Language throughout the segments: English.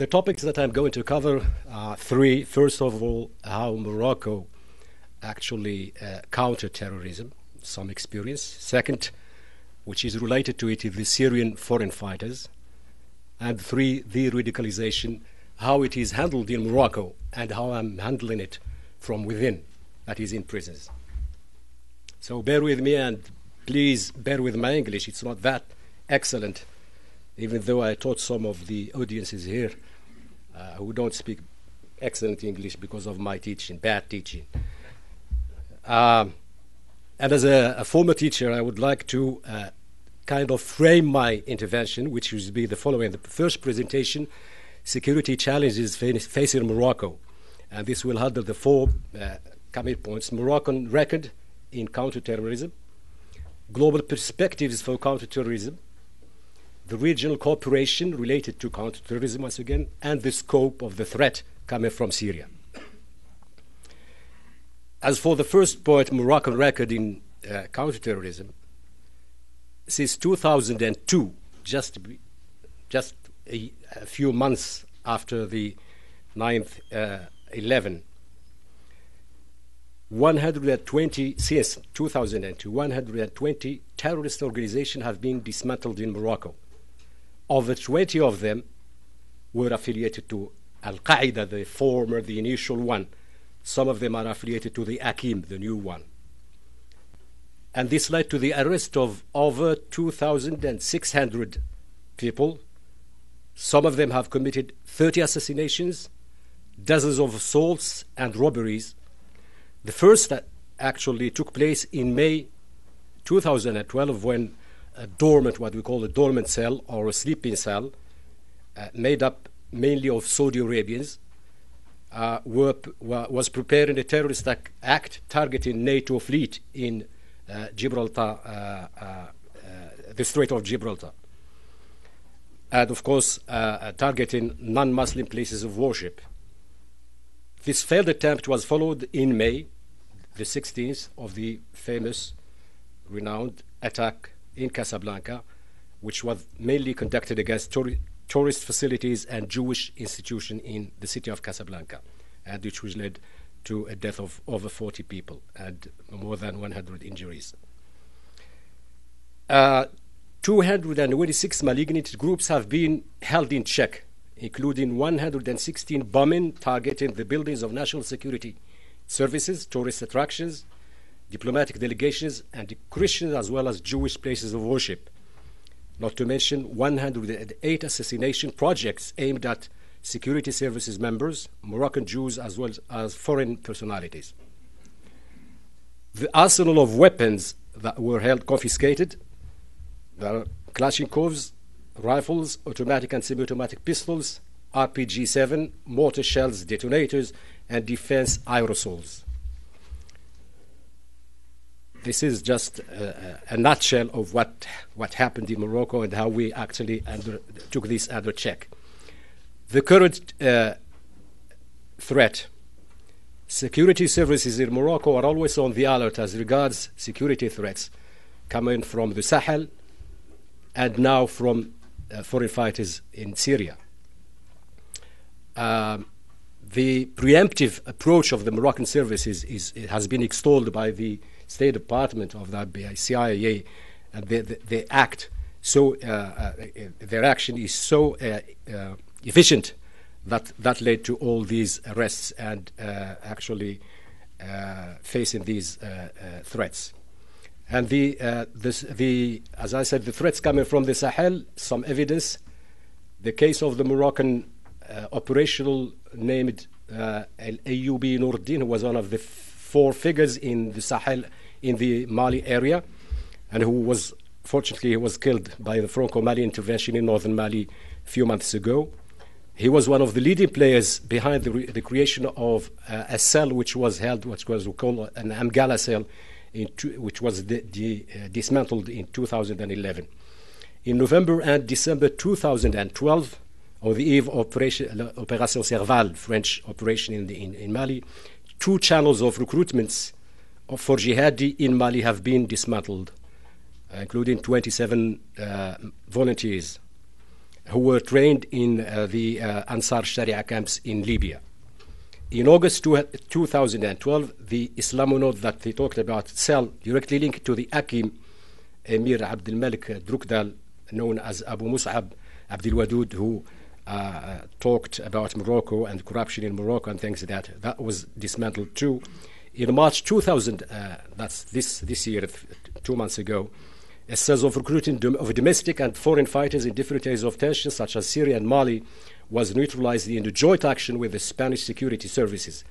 The topics that I'm going to cover are three. First of all, how Morocco actually counter terrorism, some experience. Second, which is related to it, is the Syrian foreign fighters. And three, the radicalization, how it is handled in Morocco and how I'm handling it from within, that is in prisons. So bear with me, and please bear with my English. It's not that excellent, even though I taught some of the audiences here who don't speak excellent English because of my teaching, bad teaching. And as a former teacher, I would like to kind of frame my intervention, which would be the following. The first presentation, security challenges facing Morocco. And this will handle the four coming points. Moroccan record in counterterrorism, global perspectives for counterterrorism, the regional cooperation related to counterterrorism once again, and the scope of the threat coming from Syria. As for the first point, Moroccan record in counterterrorism, since 2002, just a few months after the 9/11, 120, since 2002, 120 terrorist organizations have been dismantled in Morocco. Over 20 of them were affiliated to al-Qaeda, the initial one. Some of them are affiliated to the Akim, the new one. And this led to the arrest of over 2,600 people. Some of them have committed 30 assassinations, dozens of assaults and robberies. The first actually took place in May 2012 when a dormant, what we call a dormant cell or a sleeping cell, made up mainly of Saudi Arabians, was preparing a terrorist act targeting NATO fleet in Gibraltar, the Strait of Gibraltar, and of course targeting non-Muslim places of worship. This failed attempt was followed in May, the 16th, of the famous, renowned attack in Casablanca, which was mainly conducted against tourist facilities and Jewish institutions in the city of Casablanca, and which was led to a death of over 40 people and more than 100 injuries. 226 malignant groups have been held in check, including 116 bombing targeting the buildings of national security services, tourist attractions, diplomatic delegations, and Christian as well as Jewish places of worship. Not to mention 108 assassination projects aimed at security services members, Moroccan Jews, as well as foreign personalities. The arsenal of weapons that were held confiscated, there are Kalashnikovs, rifles, automatic and semi-automatic pistols, RPG-7, mortar shells, detonators, and defense aerosols. This is just a nutshell of what happened in Morocco and how we actually took this under check. The current threat. Security services in Morocco are always on the alert as regards security threats coming from the Sahel and now from foreign fighters in Syria. The preemptive approach of the Moroccan services has been extolled by the State Department of the CIA, and they act so their action is so efficient that led to all these arrests and actually facing these threats. And as I said, the threats coming from the Sahel, some evidence. The case of the Moroccan operational named Al-Ayyubi Noordin, who was one of the four figures in the Sahel, in the Mali area, and who was, fortunately, he was killed by the Franco-Mali intervention in northern Mali a few months ago. He was one of the leading players behind the creation of a cell which was held, which was called an Amgala cell, which was dismantled in 2011. In November and December 2012, on the eve of Opération Serval, French operation in Mali, 2 channels of recruitments for jihadi in Mali have been dismantled, including 27 volunteers. who were trained in the Ansar Sharia camps in Libya. In August 2012, the Islamonaut that they talked about, cell directly linked to the Akim Emir Abdel Malik Drukdal, known as Abu Mus'ab Abdel Wadud, who talked about Morocco and corruption in Morocco and things like that. That was dismantled too. In March 2000, that's this year, 2 months ago, a cells of recruiting of domestic and foreign fighters in different areas of tension, such as Syria and Mali, was neutralized in a joint action with the Spanish security services.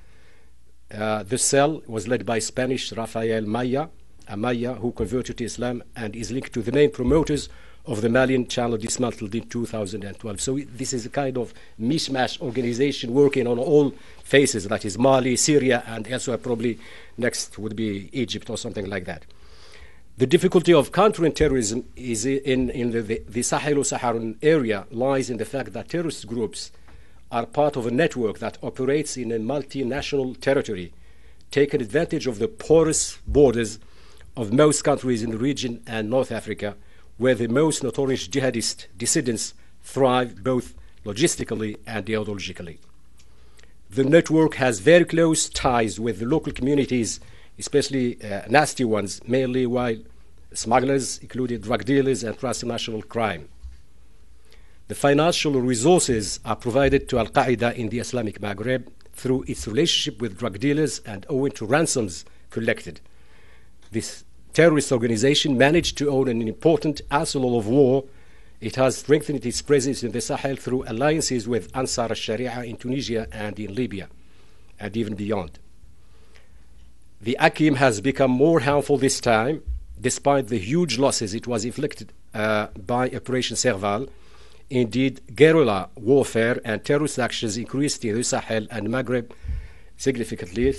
The cell was led by Spanish Rafael Amaya, who converted to Islam and is linked to the main promoters of the Malian channel dismantled in 2012. So this is a kind of mishmash organization working on all phases, that is Mali, Syria, and elsewhere. Probably next would be Egypt or something like that. The difficulty of countering terrorism is in the Sahel-Saharan area lies in the fact that terrorist groups are part of a network that operates in a multinational territory, taking advantage of the porous borders of most countries in the region and North Africa, where the most notorious jihadist dissidents thrive both logistically and ideologically. The network has very close ties with the local communities, especially nasty ones, mainly while smugglers, including drug dealers and transnational crime. The financial resources are provided to al-Qaeda in the Islamic Maghreb through its relationship with drug dealers and owing to ransoms collected. This terrorist organization managed to own an important arsenal of war. It has strengthened its presence in the Sahel through alliances with Ansar al-Sharia in Tunisia and in Libya, and even beyond. The Akim has become more harmful this time, despite the huge losses it was inflicted by Operation Serval. Indeed, guerrilla warfare and terrorist actions increased in the Sahel and Maghreb significantly.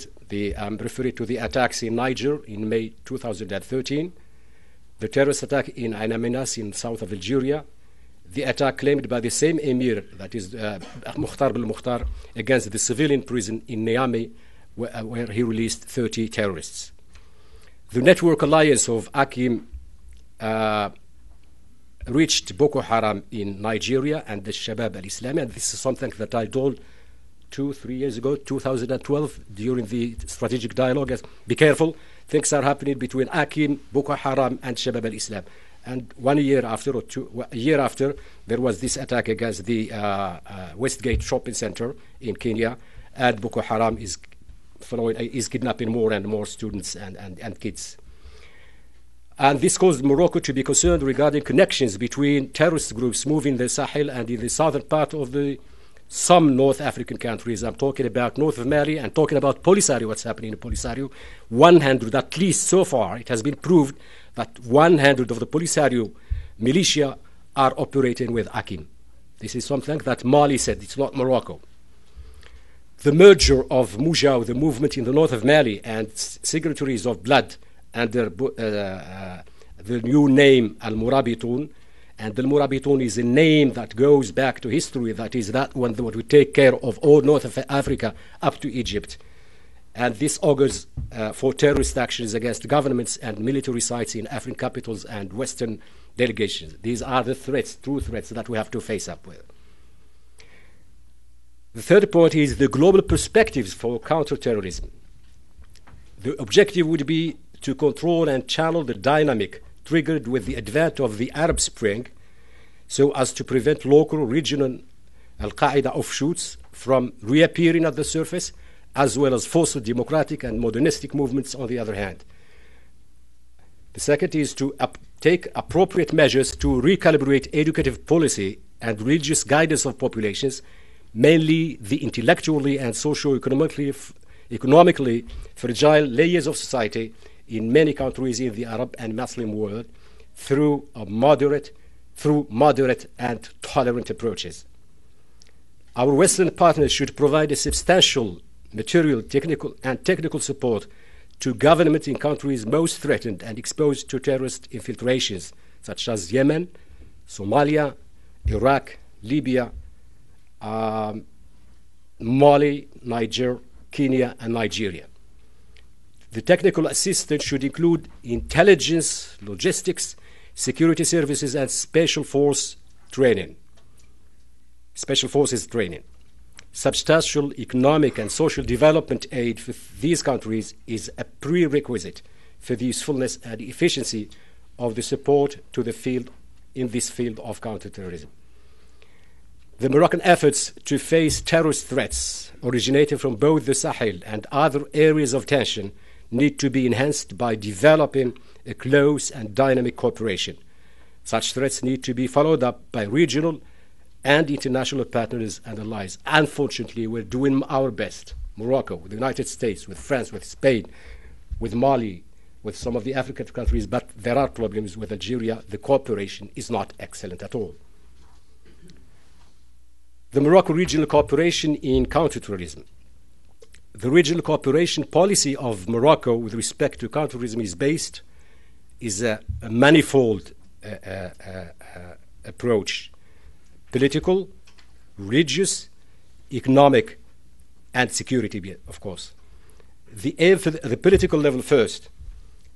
I'm referring to the attacks in Niger in May 2013, the terrorist attack in Ain Amenas in south of Algeria, the attack claimed by the same emir, that is Mukhtar bil-Mukhtar, against the civilian prison in Niamey, where he released 30 terrorists. The network alliance of Akim reached Boko Haram in Nigeria and the Shabab al-Islami, and this is something that I told 2-3 years ago, 2012, during the strategic dialogue. Be careful, things are happening between Akim, Boko Haram, and Shabab al-Islam. And 1 year after, or a year after, there was this attack against the Westgate shopping center in Kenya, and Boko Haram is kidnapping more and more students and kids. And this caused Morocco to be concerned regarding connections between terrorist groups moving the Sahel and in the southern part of some North African countries. I'm talking about north of Mali and talking about Polisario, what's happening in Polisario. 100, at least so far, it has been proved that 100 of the Polisario militia are operating with Akim. This is something that Mali said, it's not Morocco. The merger of Moujah, the movement in the north of Mali, and signatories of blood under the new name Al-Murabitun, and Al-Murabitun is a name that goes back to history, that is that one that would take care of all North of Africa up to Egypt. And this augurs for terrorist actions against governments and military sites in African capitals and Western delegations. These are the threats, true threats, that we have to face up with. The third point is the global perspectives for counterterrorism. The objective would be to control and channel the dynamic triggered with the advent of the Arab Spring, so as to prevent local, regional al-Qaeda offshoots from reappearing at the surface, as well as forced democratic and modernistic movements on the other hand. The second is to take appropriate measures to recalibrate educative policy and religious guidance of populations, mainly the intellectually and socio-economically fragile layers of society in many countries in the Arab and Muslim world through moderate and tolerant approaches. Our Western partners should provide a substantial material, technical support to governments in countries most threatened and exposed to terrorist infiltrations, such as Yemen, Somalia, Iraq, Libya, Mali, Niger, Kenya, and Nigeria. The technical assistance should include intelligence, logistics, security services, and special force training. special forces training. Substantial economic and social development aid for these countries is a prerequisite for the usefulness and efficiency of the support to the field in this field of counterterrorism. The Moroccan efforts to face terrorist threats originating from both the Sahel and other areas of tension need to be enhanced by developing a close and dynamic cooperation. Such threats need to be followed up by regional and international partners and allies. Unfortunately, we're doing our best. Morocco, with the United States, with France, with Spain, with Mali, with some of the African countries, but there are problems with Algeria. The cooperation is not excellent at all. The Morocco regional cooperation in counterterrorism. The regional cooperation policy of Morocco with respect to counterterrorism is a manifold approach: political, religious, economic, and security, of course. The aim for the political level first.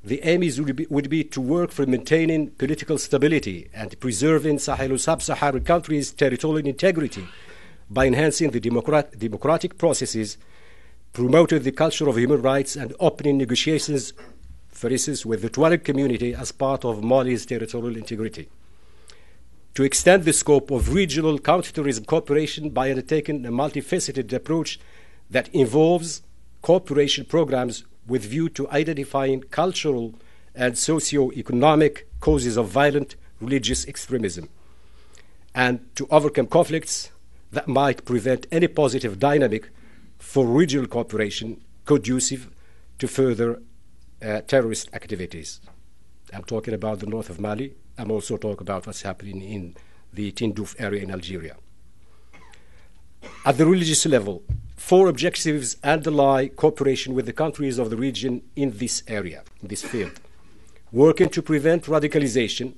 The aim would be to work for maintaining political stability and preserving sub-Saharan countries' territorial integrity by enhancing the democratic processes, promoting the culture of human rights, and opening negotiations, for instance, with the Tuareg community as part of Mali's territorial integrity. To extend the scope of regional counterterrorism cooperation by undertaking a multifaceted approach that involves cooperation programs with view to identifying cultural and socio-economic causes of violent religious extremism, and to overcome conflicts that might prevent any positive dynamic for regional cooperation conducive to further terrorist activities. I'm talking about the north of Mali. I'm also talking about what's happening in the Tindouf area in Algeria. At the religious level, 4 objectives underlie cooperation with the countries of the region in this area, in this field. Working to prevent radicalization,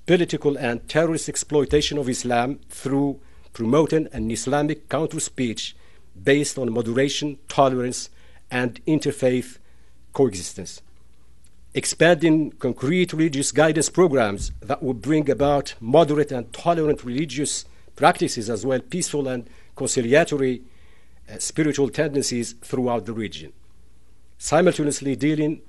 political and terrorist exploitation of Islam through promoting an Islamic counter-speech based on moderation, tolerance, and interfaith coexistence. Expanding concrete religious guidance programs that will bring about moderate and tolerant religious practices, as well peaceful and conciliatory spiritual tendencies throughout the region. Simultaneously dealing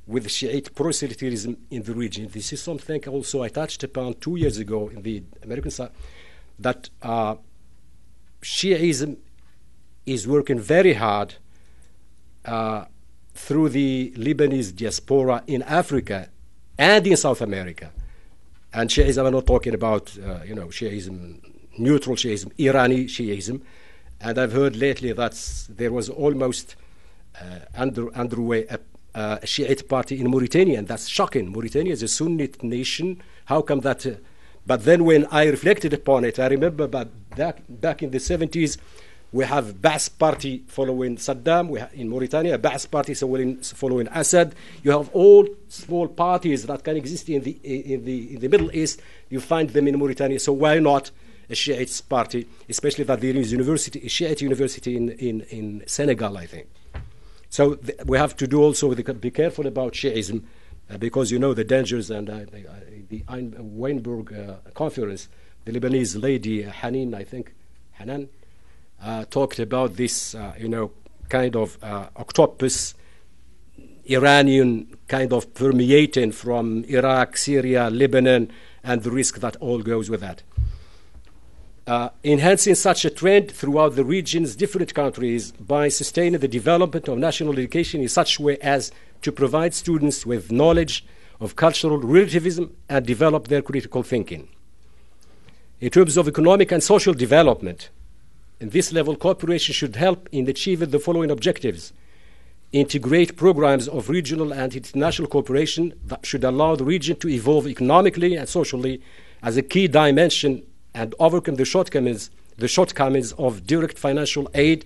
with Shiite proselytization in the region. This is something also I touched upon 2 years ago in the American side, that Shiism is working very hard through the Lebanese diaspora in Africa and in South America. And Shiism, I'm not talking about Shiism, neutral Shiism, Irani Shiism. And I've heard lately that there was almost underway a Shiite party in Mauritania, and that's shocking. Mauritania is a Sunnite nation. How come that? But then when I reflected upon it, I remember back in the 70s, we have Ba'ath party following Saddam. We have in Mauritania, Ba'ath party following Assad. You have all small parties that can exist in the Middle East. You find them in Mauritania. So why not a Shiite party, especially that there is a Shiite university in Senegal, I think. So we have to do also, be careful about Shiism, because you know the dangers, and the Weinberg conference, the Lebanese lady, Hanan, talked about this, kind of octopus, Iranian kind of permeating from Iraq, Syria, Lebanon, and the risk that all goes with that. Enhancing such a trend throughout the region's different countries by sustaining the development of national education in such a way as to provide students with knowledge of cultural relativism and develop their critical thinking. In terms of economic and social development, in this level, cooperation should help in achieving the following objectives: integrate programs of regional and international cooperation that should allow the region to evolve economically and socially as a key dimension, and overcome the shortcomings of direct financial aid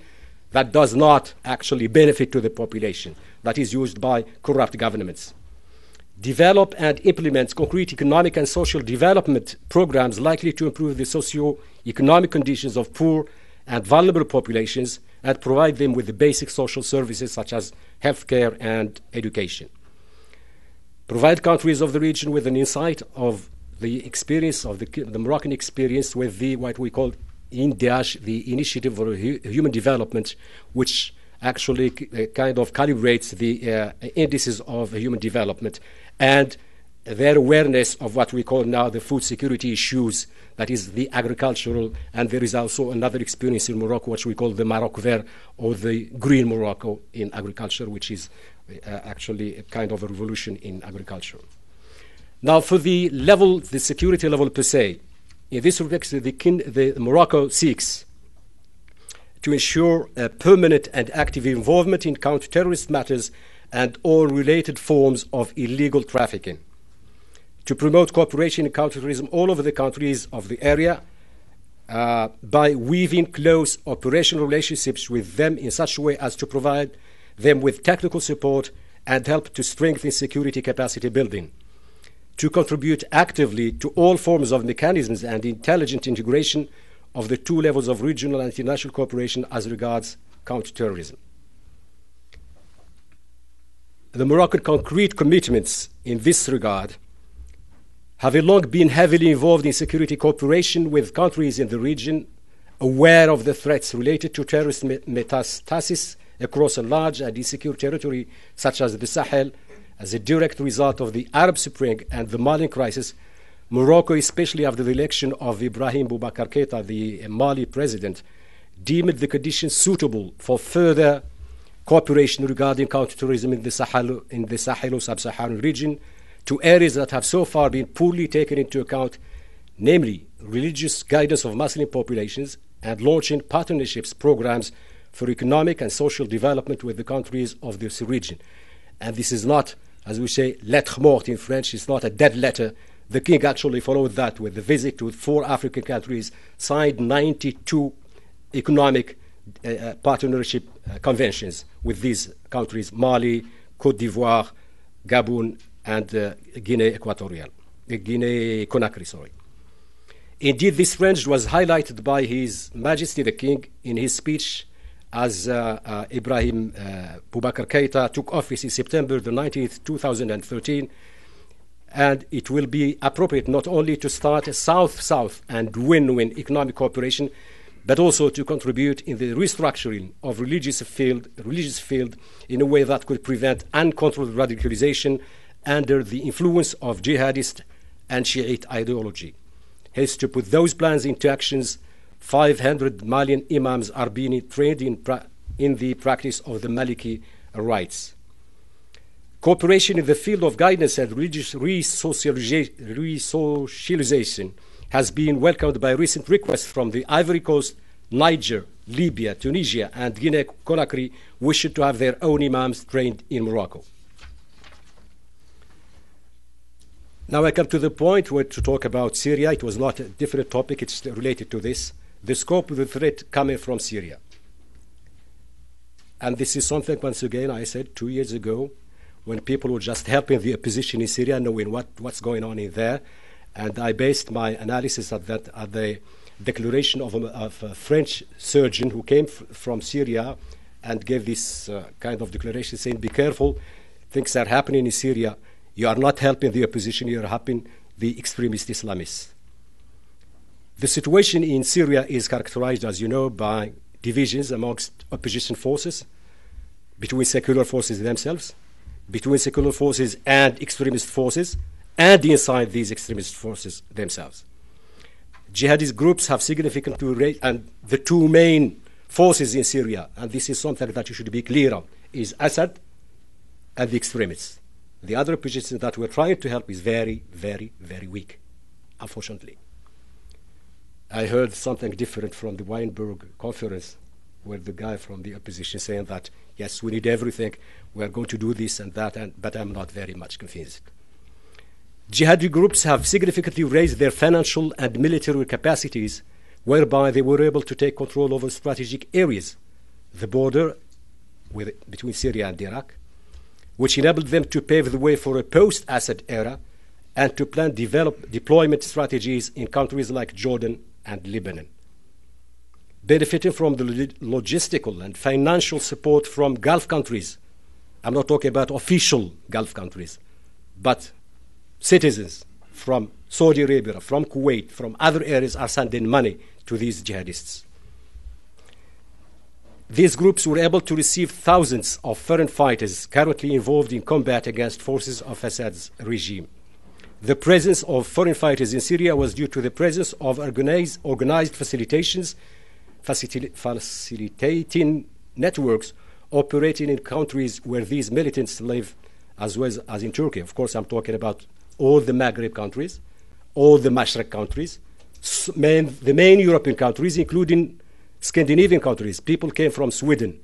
that does not actually benefit to the population, that is used by corrupt governments. Develop and implement concrete economic and social development programs likely to improve the socio-economic conditions of poor and vulnerable populations and provide them with the basic social services such as healthcare and education. Provide countries of the region with an insight of the experience of the Moroccan experience with what we call INDH, the Initiative for Human Development, which actually kind of calibrates the indices of human development, and their awareness of what we call now the food security issues, that is the agricultural, and there is also another experience in Morocco, which we call the Morocco Vert, or the Green Morocco in agriculture, which is actually a kind of a revolution in agriculture. Now, for the security level per se, in this respect, the Morocco seeks to ensure a permanent and active involvement in counter-terrorist matters and all related forms of illegal trafficking, to promote cooperation in counterterrorism all over the countries of the area by weaving close operational relationships with them in such a way as to provide them with technical support and help to strengthen security capacity building, to contribute actively to all forms of mechanisms and intelligent integration of the two levels of regional and international cooperation as regards counterterrorism. The Moroccan concrete commitments in this regard have long been heavily involved in security cooperation with countries in the region, aware of the threats related to terrorist metastasis across a large and insecure territory such as the Sahel. As a direct result of the Arab Spring and the Mali crisis, Morocco, especially after the election of Ibrahim Boubacar Keïta, the Mali president, deemed the conditions suitable for further cooperation regarding counterterrorism in the Sahelo-Sub-Saharan region to areas that have so far been poorly taken into account, namely religious guidance of Muslim populations and launching partnerships programs for economic and social development with the countries of this region. And this is not, as we say, lettre morte in French, it's not a dead letter. The king actually followed that with a visit to 4 African countries, signed 92 economic partnership conventions with these countries, Mali, Côte d'Ivoire, Gabon, and Guinea-Conakry, sorry. Indeed, this range was highlighted by His Majesty the King in his speech as Ibrahim Boubacar Keïta took office in September the 19th, 2013, and it will be appropriate not only to start a South-South and win-win economic cooperation, but also to contribute in the restructuring of religious field in a way that could prevent uncontrolled radicalization under the influence of jihadist and Shiite ideology. Hence, to put those plans into actions, 500 Malian imams are being trained in the practice of the Maliki rites. Cooperation in the field of guidance and religious resocialization has been welcomed by recent requests from the Ivory Coast, Niger, Libya, Tunisia, and Guinea-Conakry, wishing to have their own imams trained in Morocco. Now I come to the point where to talk about Syria. It was not a different topic, it's related to this. The scope of the threat coming from Syria. And this is something, once again, I said 2 years ago, when people were just helping the opposition in Syria, knowing what's going on in there. And I based my analysis at the declaration of a French surgeon who came from Syria and gave this kind of declaration saying, be careful, things are happening in Syria. You are not helping the opposition, you are helping the extremist Islamists. The situation in Syria is characterized, as you know, by divisions amongst opposition forces, between secular forces themselves, between secular forces and extremist forces, and inside these extremist forces themselves. Jihadist groups have significantly raised, and the two main forces in Syria, and this is something that you should be clear of, is Assad and the extremists. The other opposition that we're trying to help is very, very, very weak, unfortunately. I heard something different from the Weinberg conference, where the guy from the opposition saying that, yes, we need everything, we're going to do this and that, but I'm not very much convinced. Jihadi groups have significantly raised their financial and military capacities, whereby they were able to take control over strategic areas, the border between Syria and Iraq, which enabled them to pave the way for a post-Assad era and to plan deployment strategies in countries like Jordan and Lebanon. Benefiting from the logistical and financial support from Gulf countries, I'm not talking about official Gulf countries, but citizens from Saudi Arabia, from Kuwait, from other areas are sending money to these jihadists. These groups were able to receive thousands of foreign fighters currently involved in combat against forces of Assad's regime. The presence of foreign fighters in Syria was due to the presence of organized facilitating networks operating in countries where these militants live, as well as in Turkey. Of course, I'm talking about all the Maghreb countries, all the Mashreq countries, the main European countries, including Scandinavian countries. People came from Sweden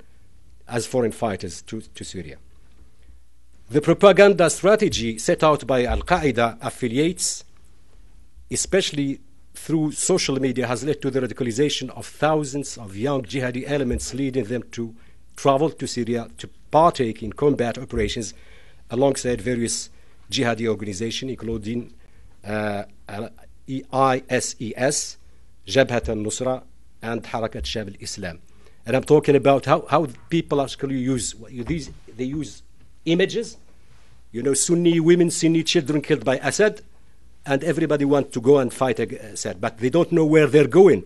as foreign fighters to Syria. The propaganda strategy set out by al-Qaeda affiliates, especially through social media, has led to the radicalization of thousands of young jihadi elements, leading them to travel to Syria to partake in combat operations alongside various jihadi organizations, including ISES, Jabhat al-Nusra, and Harakat Shab al-Islam. And I'm talking about how people actually use these. They use images, Sunni women, Sunni children killed by Assad, and everybody wants to go and fight Assad, but they don't know where they're going.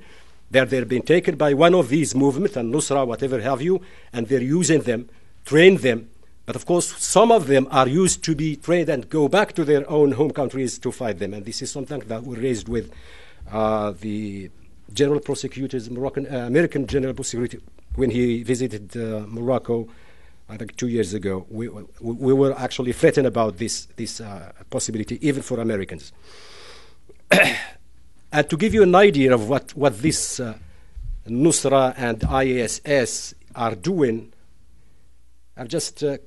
They're being taken by one of these movements, and Nusra, whatever have you, and they're using them, train them. But of course, some of them are used to be trained and go back to their own home countries to fight them. And this is something that we raised with the general prosecutors, American general prosecutor, when he visited Morocco, I think 2 years ago. We were actually threatened about this possibility, even for Americans. And to give you an idea of what this Nusra and ISS are doing, I've just a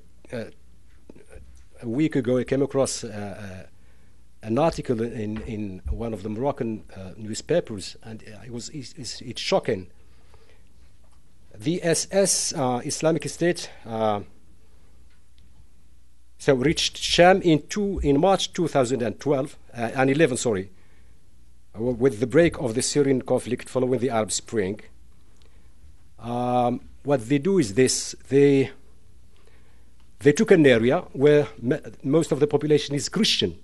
week ago I came across an article in one of the Moroccan newspapers, and it's shocking. The SS, Islamic State, reached Sham in March 2012 and 11, with the break of the Syrian conflict following the Arab Spring. What they do is this: they took an area where most of the population is Christian.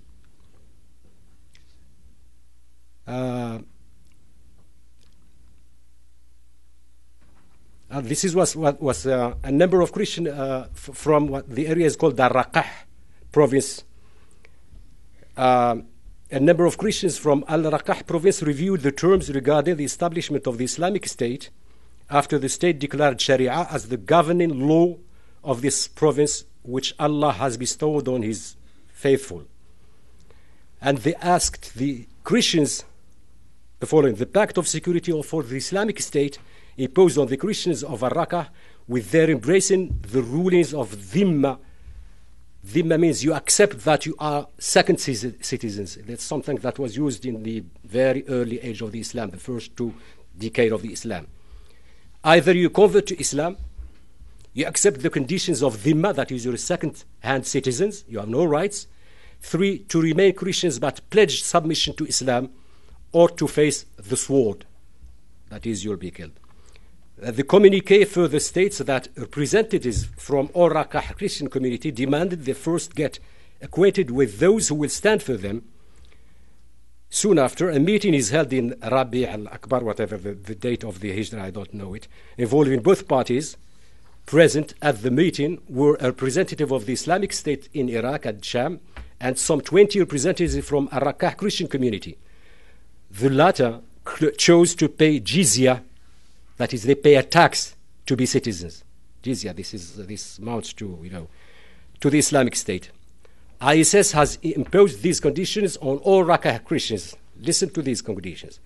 This is what was a number of Christians from what the area is called the Raqah province. A number of Christians from al-Raqah province reviewed the terms regarding the establishment of the Islamic State after the state declared Sharia as the governing law of this province, which Allah has bestowed on His faithful. And they asked the Christians the following: the pact of security for the Islamic State imposed on the Christians of al-Raqah, with their embracing the rulings of Dhimma. Dhimma means you accept that you are second citizens. That's something that was used in the very early age of the Islam, the first 2 decades of the Islam. Either you convert to Islam, you accept the conditions of Dhimma, that is, you're second-hand citizens, you have no rights. 3, to remain Christians but pledge submission to Islam, or to face the sword, that is, you'll be killed. The communique further states that representatives from al-Raqah Christian community demanded they first get acquainted with those who will stand for them. Soon after, a meeting is held in Rabi' al-Akbar, whatever the date of the Hijrah, I don't know it, involving both parties. Present at the meeting were a representative of the Islamic State in Iraq and Sham, and some 20 representatives from al-Raqah Christian community. The latter chose to pay jizya, that is, they pay a tax to be citizens. Jizya, this amounts to the Islamic State. ISS has imposed these conditions on all Raqqa Christians. Listen to these conditions.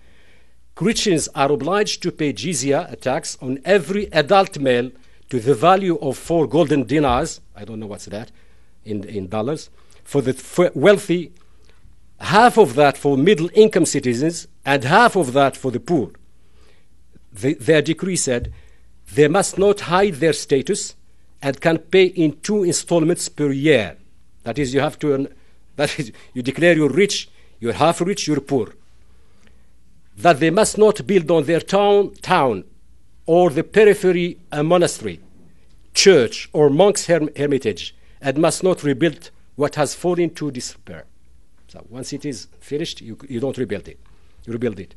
Christians are obliged to pay jizya, a tax, on every adult male to the value of 4 golden dinars. I don't know what's that in dollars. For the wealthy, half of that for middle-income citizens, and half of that for the poor. Their decree said they must not hide their status and can pay in 2 installments per year. That is, you have to earn, that is, you declare you're rich, you're half rich, you're poor. That they must not build on their town or the periphery a monastery, church, or monk's hermitage, and must not rebuild what has fallen to disrepair. So once it is finished, you don't rebuild it. You rebuild it.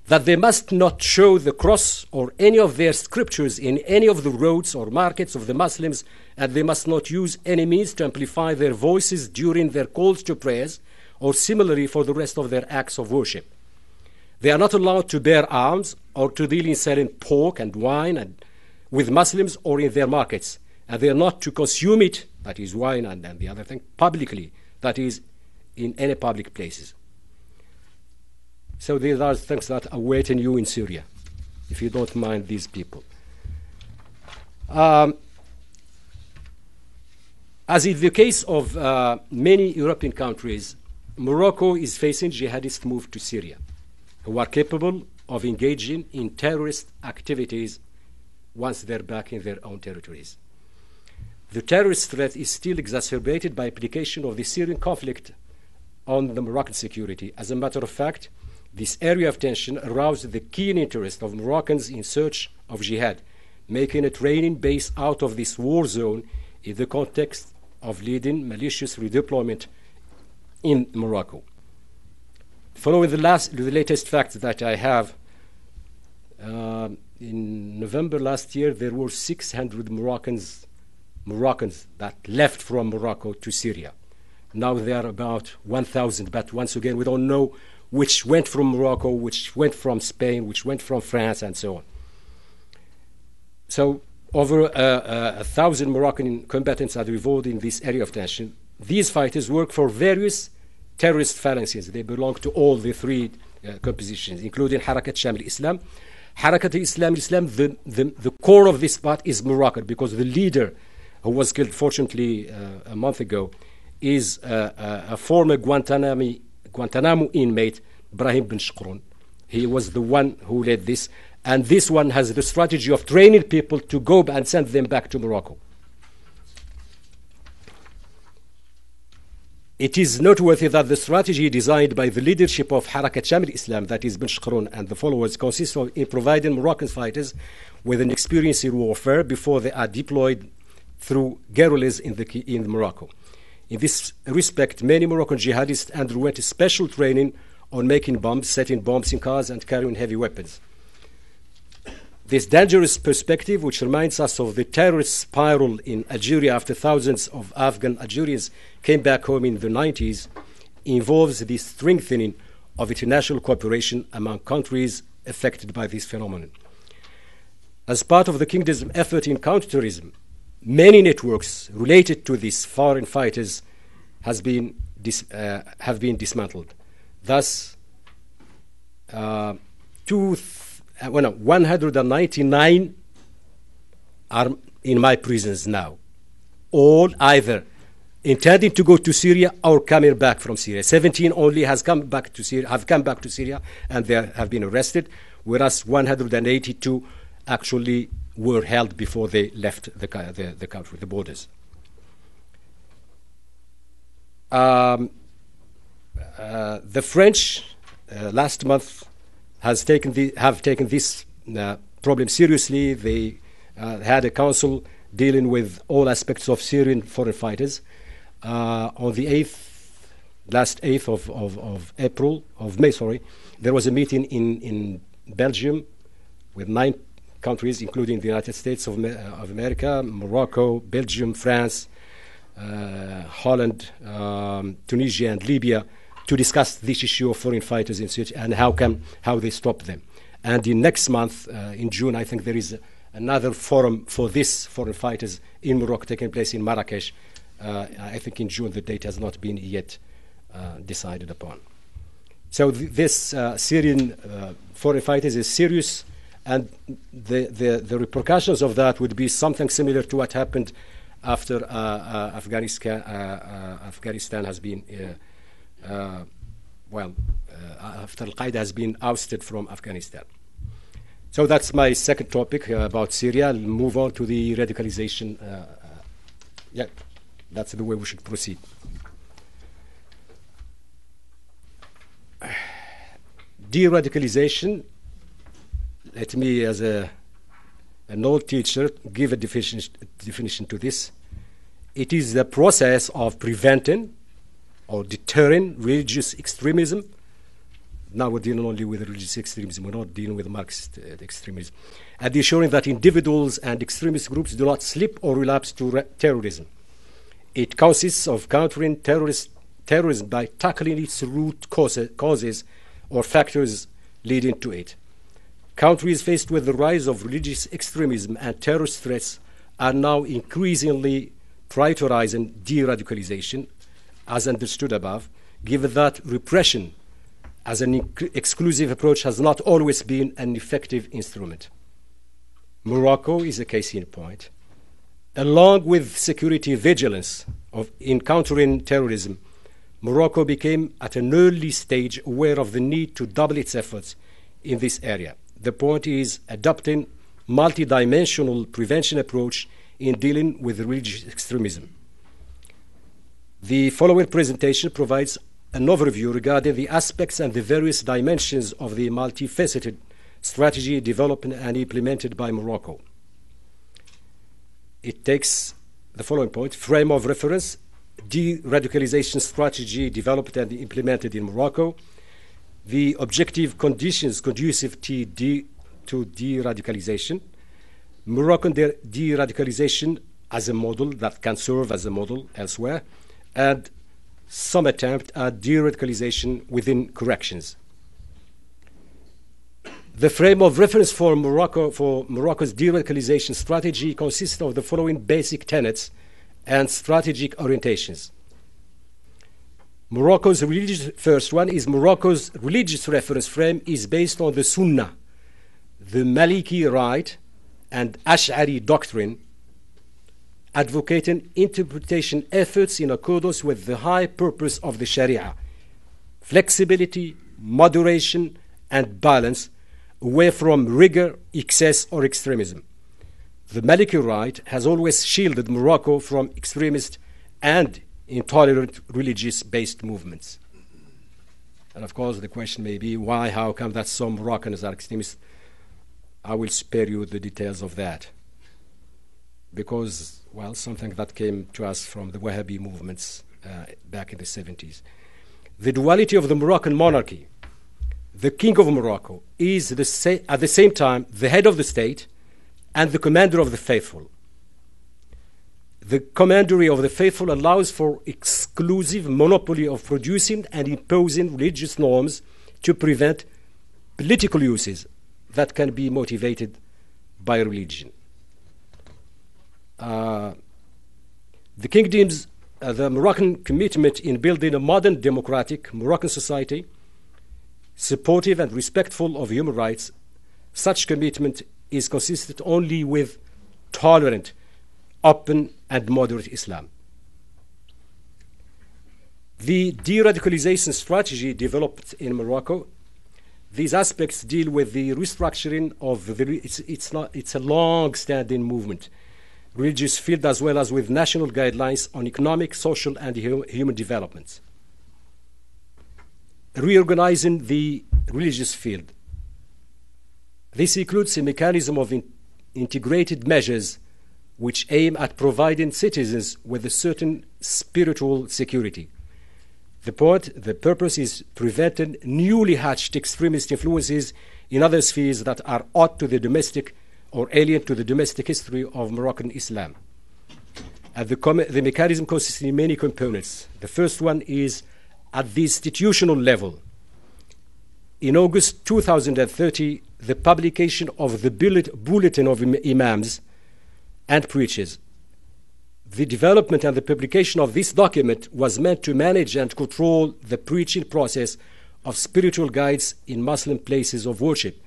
that they must not show the cross or any of their scriptures in any of the roads or markets of the Muslims, and they must not use any means to amplify their voices during their calls to prayers or similarly for the rest of their acts of worship. They are not allowed to bear arms or to deal in selling pork and wine and with Muslims or in their markets, and they are not to consume it, that is wine and the other thing, publicly, that is in any public places. So these are things that are awaiting you in Syria, if you don't mind these people. As in the case of many European countries, Morocco is facing jihadist move to Syria, who are capable of engaging in terrorist activities once they're back in their own territories. The terrorist threat is still exacerbated by application of the Syrian conflict on the Moroccan security. As a matter of fact, this area of tension aroused the keen interest of Moroccans in search of jihad, making a training base out of this war zone in the context of leading malicious redeployment in Morocco. Following the latest facts that I have, in November last year, there were 600 Moroccans that left from Morocco to Syria. Now they are about 1,000, but once again, we don't know which went from Morocco, which went from Spain, which went from France, and so on. So over 1,000 Moroccan combatants are involved in this area of tension. These fighters work for various terrorist phalanxes. They belong to all the three compositions, including Harakat Sham al-Islam. Harakat al-Islam, the core of this part is Moroccan, because the leader, who was killed, fortunately, a month ago, is a former Guantanamo inmate, Brahim bin Shukron. He was the one who led this, and this one has the strategy of training people to go and send them back to Morocco. It is noteworthy that the strategy designed by the leadership of Harakat Sham al-Islam, that is bin Shukron and the followers, consists of in providing Moroccan fighters with an experience in warfare before they are deployed through guerrillas in Morocco. In this respect, many Moroccan jihadists underwent special training on making bombs, setting bombs in cars, and carrying heavy weapons. This dangerous perspective, which reminds us of the terrorist spiral in Algeria after thousands of Afghan Algerians came back home in the 90s, involves the strengthening of international cooperation among countries affected by this phenomenon. As part of the kingdom's effort in counterterrorism, many networks related to these foreign fighters have been dismantled. Thus, 199 are in my prisons now, all either intending to go to Syria or coming back from Syria. 17 only have come back to Syria, and they have been arrested, whereas 182 actually were held before they left the country, the borders. The French last month have taken this problem seriously. They had a council dealing with all aspects of Syrian foreign fighters. On the last 8th of May, there was a meeting in Belgium with 9 countries, including the United States of America, Morocco, Belgium, France, Holland, Tunisia, and Libya, to discuss this issue of foreign fighters in Syria and how they stop them. And in next month, in June, I think there is another forum for these foreign fighters in Morocco taking place in Marrakesh. I think in June. The date has not been yet decided upon. So this Syrian foreign fighters is serious, and the repercussions of that would be something similar to what happened after Afghanistan has been after al-Qaeda has been ousted from Afghanistan. So that's my second topic about Syria. I'll move on to the radicalization. That's the way we should proceed. De-radicalization, let me, as an old teacher, give a definition to this. It is the process of preventing or deterring religious extremism Now we're dealing only with religious extremism. We're not dealing with Marxist extremism. And ensuring that individuals and extremist groups do not slip or relapse to terrorism. It consists of countering terrorism by tackling its root causes or factors leading to it. Countries faced with the rise of religious extremism and terrorist threats are now increasingly prioritizing de-radicalization, as understood above, given that repression as an exclusive approach has not always been an effective instrument. Morocco is a case in point. Along with security vigilance in countering terrorism, Morocco became at an early stage aware of the need to double its efforts in this area. The point is adopting multidimensional prevention approach in dealing with religious extremism. The following presentation provides an overview regarding the aspects and the various dimensions of the multifaceted strategy developed and implemented by Morocco. It takes the following point: frame of reference, de-radicalization strategy developed and implemented in Morocco, the objective conditions conducive to de-radicalization, Moroccan de-radicalization as a model that can serve as a model elsewhere, and some attempt at de-radicalization within corrections. The frame of reference for Morocco's de-radicalization strategy consists of the following basic tenets and strategic orientations. First one is Morocco's religious reference frame is based on the Sunnah, the Maliki rite, and Ash'ari doctrine, advocating interpretation efforts in accordance with the high purpose of the Sharia: flexibility, moderation, and balance, away from rigor, excess, or extremism. The Maliki rite has always shielded Morocco from extremist and intolerant religious-based movements. And of course, the question may be, why, how come that some Moroccans are extremists? I will spare you the details of that. Because, well, something that came to us from the Wahhabi movements back in the 70s. The duality of the Moroccan monarchy. The king of Morocco is at the same time the head of the state and the commander of the faithful. The commandery of the faithful allows for exclusive monopoly of producing and imposing religious norms to prevent political uses that can be motivated by religion. The kingdom's, the Moroccan commitment in building a modern democratic Moroccan society, supportive and respectful of human rights, such commitment is consistent only with tolerant, open, and moderate Islam. The de-radicalization strategy developed in Morocco, these aspects deal with the restructuring of it's a long-standing movement, religious field, as well as with national guidelines on economic, social, and human development. Reorganizing the religious field. This includes a mechanism of integrated measures which aim at providing citizens with a certain spiritual security. The purpose is preventing newly hatched extremist influences in other spheres that are odd to the domestic or alien to the domestic history of Moroccan Islam. And the mechanism consists in many components. The first one is at the institutional level. In August 2030, the publication of the Bulletin of Imams and Preachers. The development and the publication of this document was meant to manage and control the preaching process of spiritual guides in Muslim places of worship.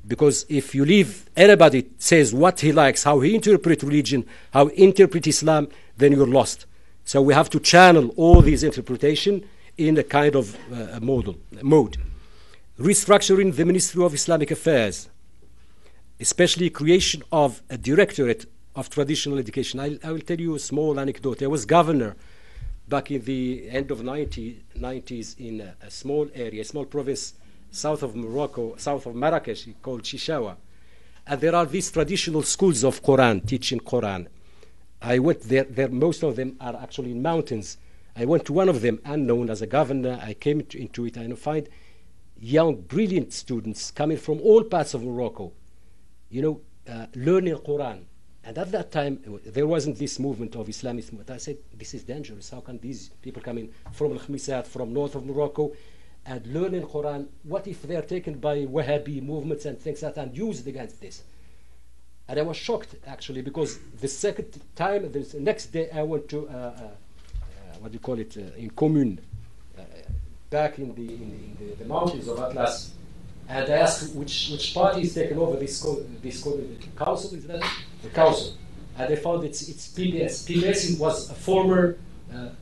Because if you leave anybody says what he likes, how he interprets religion, how he interprets Islam, then you're lost. So we have to channel all these interpretation in a kind of mode. Restructuring the Ministry of Islamic Affairs, especially creation of a directorate of traditional education. I will tell you a small anecdote. I was governor back in the end of 90s in a small area, a small province south of Morocco, south of Marrakesh, called Chichawa. And there are these traditional schools of Quran, teaching Quran. I went there, most of them are actually in mountains. I went to one of them, unknown as a governor. I came into it and find young, brilliant students coming from all parts of Morocco, learning Quran. And at that time, there wasn't this movement of Islamic movement. I said, this is dangerous. How can these people coming from Al-Khamisat, from north of Morocco, and learning Quran, what if they are taken by Wahhabi movements and things like that and used against this? And I was shocked, actually, because the second time, the next day, I went to, in Commune, back in the mountains of Atlas, and I asked which party is taking over this council, is that the council? And they found it's PPS. PPS was a former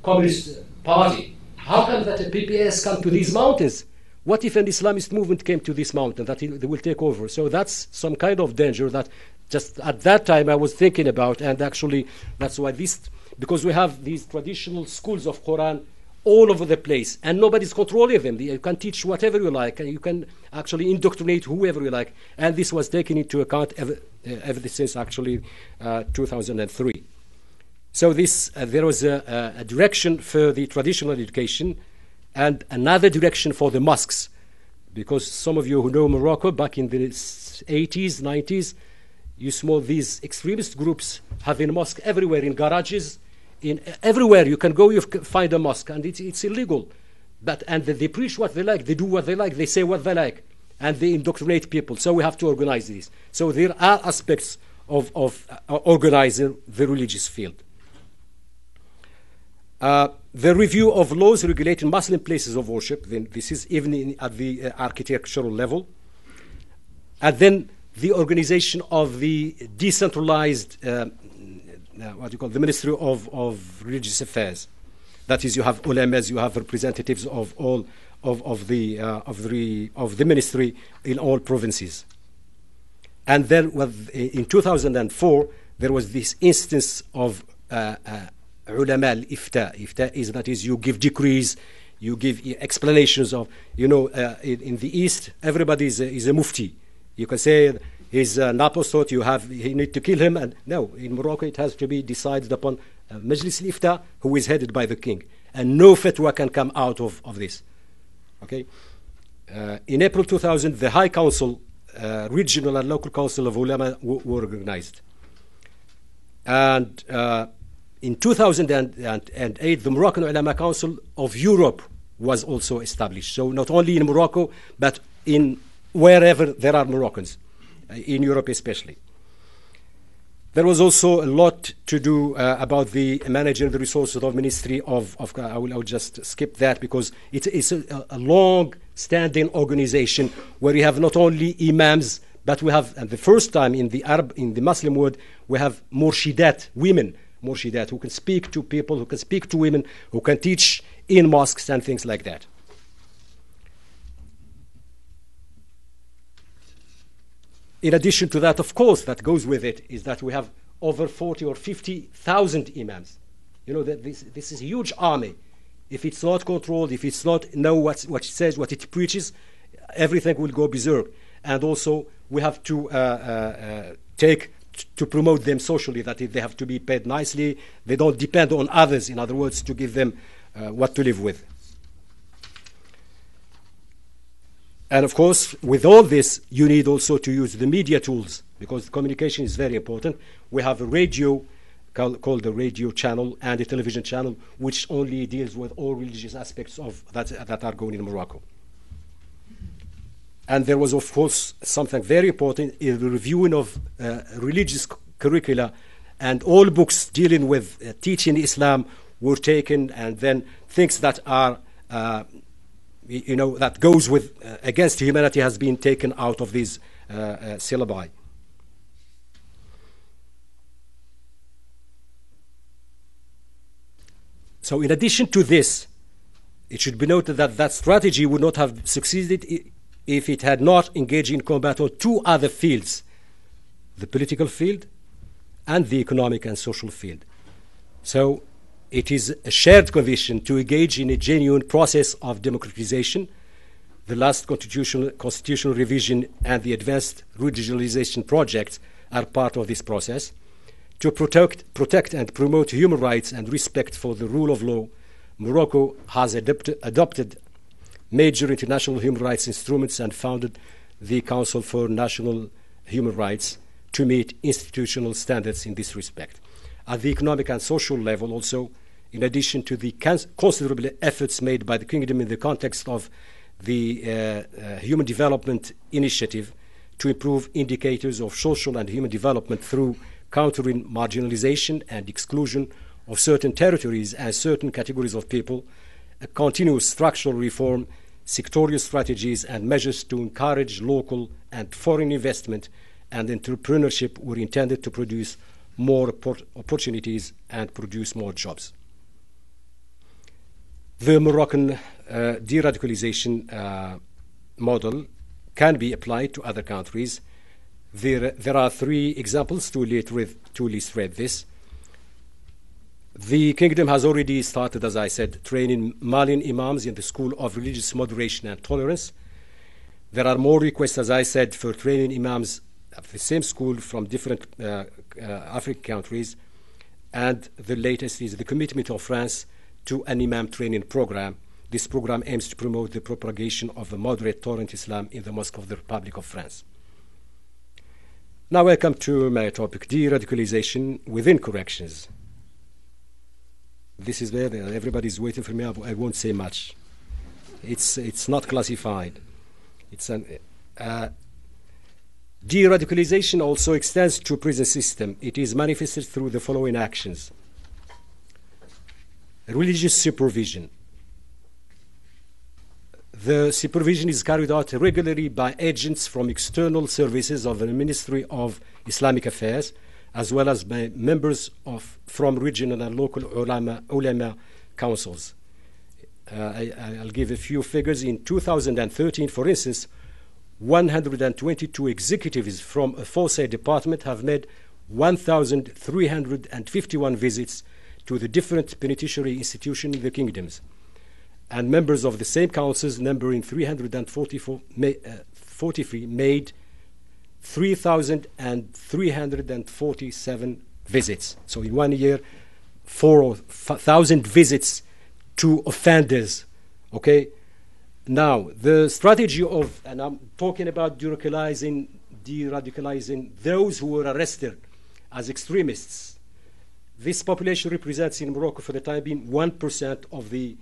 communist party. How come that a PPS come to these mountains? What if an Islamist movement came to this mountain that they will take over? So that's some kind of danger that just at that time I was thinking about, and actually that's why because we have these traditional schools of Quran all over the place, and nobody's controlling them. You can teach whatever you like, and you can actually indoctrinate whoever you like. And this was taken into account ever since actually 2003. So there was a direction for the traditional education and another direction for the mosques. Because some of you who know Morocco, back in the 80s, 90s, you saw these extremist groups having mosques everywhere, in garages, everywhere you can go, you find a mosque, and it's illegal. And they preach what they like, they do what they like, they say what they like, and they indoctrinate people. So we have to organize this. So there are aspects of organizing the religious field. The review of laws regulating Muslim places of worship, then this is even at the architectural level. And then the organization of the decentralized the Ministry of Religious Affairs. That is, you have ulamas, you have representatives of all of the ministry in all provinces. And then in 2004, there was this instance of ulama al-ifta. Ifta is, that is, you give decrees, you give explanations of, in the East, everybody is a mufti. You can say he's an apostate, you need to kill him. And no, in Morocco it has to be decided upon Majlis al-Ifta, who is headed by the king. And no fatwa can come out of this. Okay? In April 2000, the High Council, Regional and Local Council of Ulama were organized. And in 2008, the Moroccan Ulama Council of Europe was also established. So not only in Morocco, but in wherever there are Moroccans, in Europe especially. There was also a lot to do about the managing the resources of Ministry of I will just skip that, because it's a long-standing organization where you have not only imams, but we have, and the first time in the Muslim world, we have murshidat, women, murshidat, who can speak to people, who can speak to women, who can teach in mosques and things like that. In addition to that, of course, that goes with it, is that we have over 40 or 50,000 imams. This is a huge army. If it's not controlled, if it's not know what it says, what it preaches, everything will go berserk. And also, we have to to promote them socially, that they have to be paid nicely. They don't depend on others, in other words, to give them what to live with. And of course, with all this, you need also to use the media tools, because communication is very important. We have a radio called the radio channel and a television channel, which only deals with all religious aspects of that are going in Morocco. And there was, of course, something very important in the reviewing of religious curricula, and all books dealing with teaching Islam were taken, and then things that are that goes with against humanity has been taken out of these syllabi. So in addition to this, it should be noted that that strategy would not have succeeded if it had not engaged in combat on two other fields, the political field and the economic and social field. So it is a shared conviction to engage in a genuine process of democratization. The last constitutional revision and the advanced regionalization projects are part of this process. To protect and promote human rights and respect for the rule of law, Morocco has adopted major international human rights instruments and founded the Council for National Human Rights to meet institutional standards in this respect. At the economic and social level also, in addition to the considerable efforts made by the Kingdom in the context of the Human Development Initiative to improve indicators of social and human development through countering marginalization and exclusion of certain territories and certain categories of people, a continuous structural reform, sectorial strategies and measures to encourage local and foreign investment and entrepreneurship were intended to produce more opportunities and produce more jobs. The Moroccan de-radicalization model can be applied to other countries. There are three examples to illustrate this. The Kingdom has already started, as I said, training Malian imams in the School of Religious Moderation and Tolerance. There are more requests, as I said, for training imams at the same school from different African countries. And the latest is the commitment of France to an imam training program. This program aims to promote the propagation of a moderate, tolerant Islam in the Mosque of the Republic of France. Now I come to my topic, de-radicalization within corrections. This is where everybody's waiting for me. I won't say much. It's not classified. It's an de-radicalization also extends to prison system. It is manifested through the following actions: religious supervision. The supervision is carried out regularly by agents from external services of the Ministry of Islamic Affairs, as well as by members from regional and local ulama councils. I'll give a few figures. In 2013, for instance, 122 executives from a foresight department have made 1,351 visits to the different penitentiary institutions in the kingdoms. And members of the same councils, numbering 343, made 3,347 visits. So in 1 year, 4,000 visits to offenders. Okay? Now, the strategy of, and I'm talking about de-radicalizing those who were arrested as extremists. This population represents in Morocco for the time being 1% of the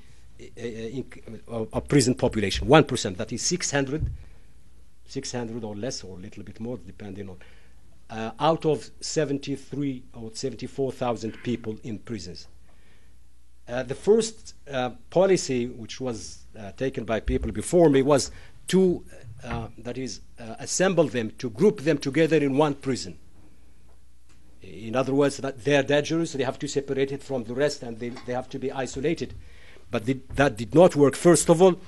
prison population. 1%, that is 600 or less, or a little bit more, depending on, out of 73 or 74,000 people in prisons. The first policy which was taken by people before me was to, assemble them, to group them together in one prison. In other words, that they're dangerous, they have to separate it from the rest, and they have to be isolated. But that did not work. First of all,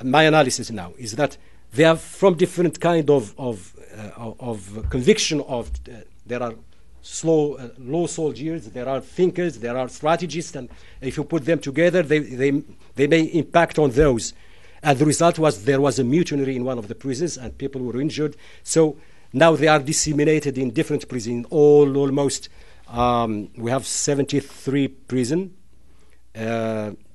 my analysis now is that they are from different kind of conviction of, there are low soldiers, there are thinkers, there are strategists, and if you put them together, they may impact on those. And the result was there was a mutiny in one of the prisons, and people were injured. So now they are disseminated in different prisons, almost, we have 73 prisons.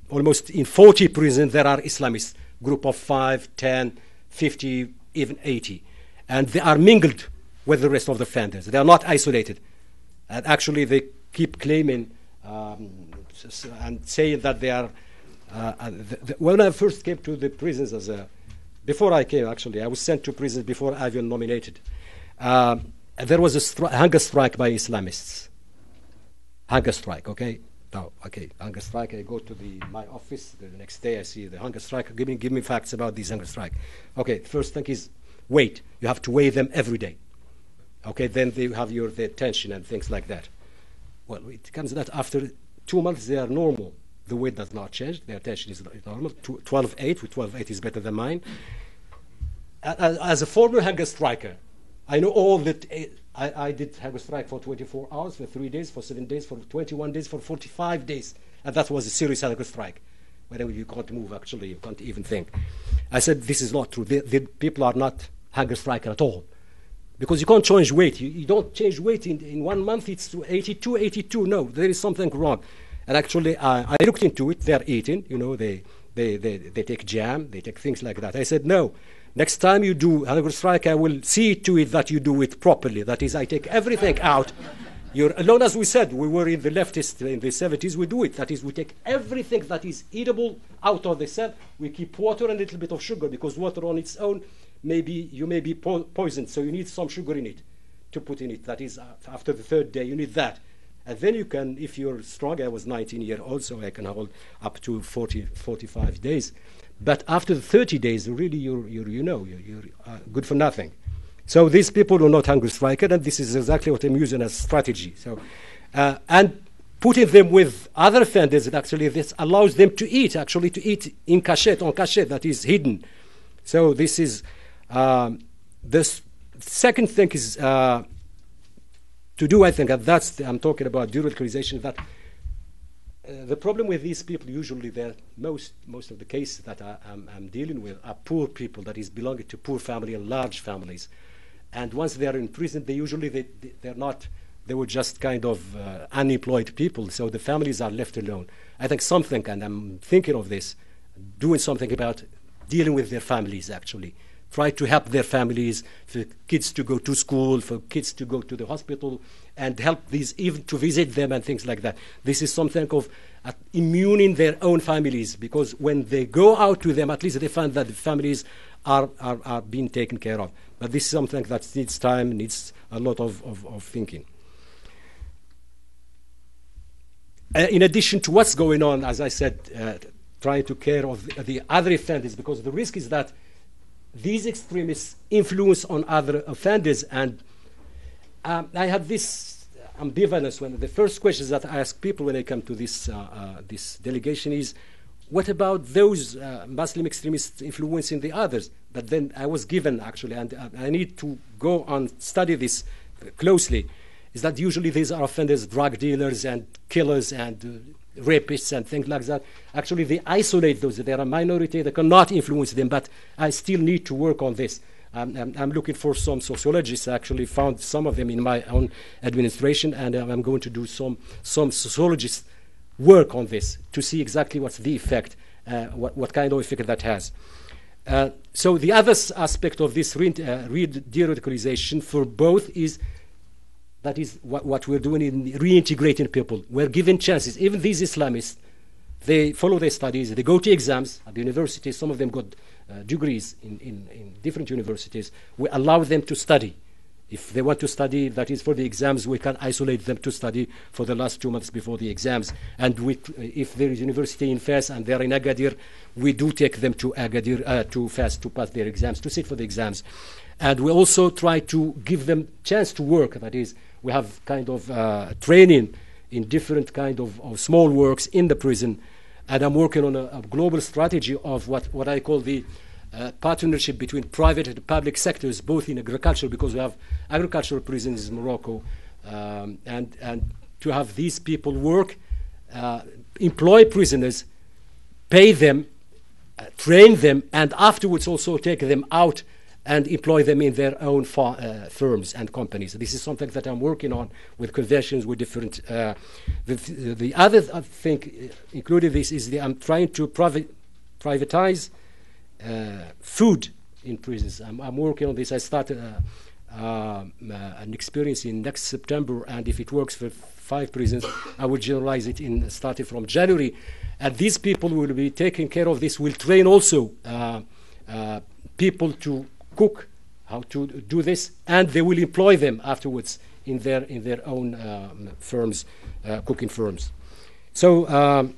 Almost in 40 prisons there are Islamists, group of 5, 10, 50, even 80. And they are mingled with the rest of the offenders. They are not isolated. And actually they keep claiming and saying that they are, when I first came to the prisons before I came actually, I was sent to prisons before I was nominated. There was a hunger strike by Islamists. Hunger strike, okay? Now, okay, hunger strike, I go to my office, the next day I see the hunger strike, give me facts about this hunger strike. Okay, first thing is weight. You have to weigh them every day. Okay, then they have their tension and things like that. Well, it comes that after 2 months they are normal. The weight does not change, their tension is normal. 12.8, with 12.8 is better than mine. As a former hunger striker, I know all that. I did hunger strike for 24 hours, for 3 days, for 7 days, for 21 days, for 45 days. And that was a serious hunger strike. Whenever you can't move, actually, you can't even think. I said, this is not true. The people are not hunger striker at all. Because you can't change weight. You don't change weight in 1 month. It's 82. No, there is something wrong. And actually, I looked into it. They're eating. You know, they They take jam, they take things like that. I said, no. Next time you do hunger strike, I will see to it that you do it properly. That is, I take everything out. Alone, as we said, we were in the leftist in the 70s, we do it. That is, we take everything that is eatable out of the cell. We keep water and a little bit of sugar, because water on its own, you may be poisoned, so you need some sugar in it to put in it. That is, after the third day, you need that. And then you can, if you're strong, I was 19 years old, so I can hold up to 45 days. But after the 30 days, really, you're good for nothing. So these people are not hunger striker, and this is exactly what I'm using as strategy. So, and putting them with other offenders, actually, this allows them to eat in cachette, on cachette, that is hidden. So this is, the second thing is to do, I think, and I'm talking about de-radicalization, that the problem with these people, usually most of the cases that I'm dealing with are poor people, that is belonging to poor family and large families. And once they are in prison, they were just kind of unemployed people, so the families are left alone. I think something, and I'm thinking of this, doing something about dealing with their families, actually. Try to help their families, for kids to go to school, for kids to go to the hospital, and help these even to visit them and things like that. This is something of immuning their own families, because when they go out to them, at least they find that the families are being taken care of. But this is something that needs time, needs a lot of thinking. In addition to what's going on, as I said, trying to care of the other offenders, because the risk is that these extremists influence on other offenders. And I have this ambivalence when the first questions that I ask people when I come to this delegation is, what about those Muslim extremists influencing the others? But then I was given, actually, and I need to go and study this closely, is that usually these are offenders, drug dealers and killers and rapists and things like that. Actually, they isolate those. They are a minority. They cannot influence them, but I still need to work on this. I'm looking for some sociologists. I actually found some of them in my own administration, and I'm going to do some sociologists work on this to see exactly what's the effect, what kind of effect that has. So the other aspect of this de-radicalization for both is that is what we're doing in reintegrating people. We're giving chances. Even these Islamists, they follow their studies. They go to exams at the universities. Some of them got degrees in different universities. We allow them to study. If they want to study, that is for the exams, we can isolate them to study for the last 2 months before the exams. And if there is a university in Fes and they're in Agadir, we do take them to Agadir, to Fes to pass their exams, to sit for the exams. And we also try to give them chance to work. That is, we have kind of training in different kind of small works in the prison. And I'm working on a global strategy of what I call the partnership between private and public sectors, both in agriculture, because we have agricultural prisons in Morocco, and to have these people work, employ prisoners, pay them, train them, and afterwards also take them out and employ them in their own firms and companies. This is something that I'm working on with conventions with different. The other thing included this is I'm trying to privatize food in prisons. I'm working on this. I started an experience in next September, and if it works for 5 prisons, I will generalize it starting from January. And these people will be taking care of this. We'll train also people to cook, how to do this, and they will employ them afterwards in their own firms, cooking firms. So.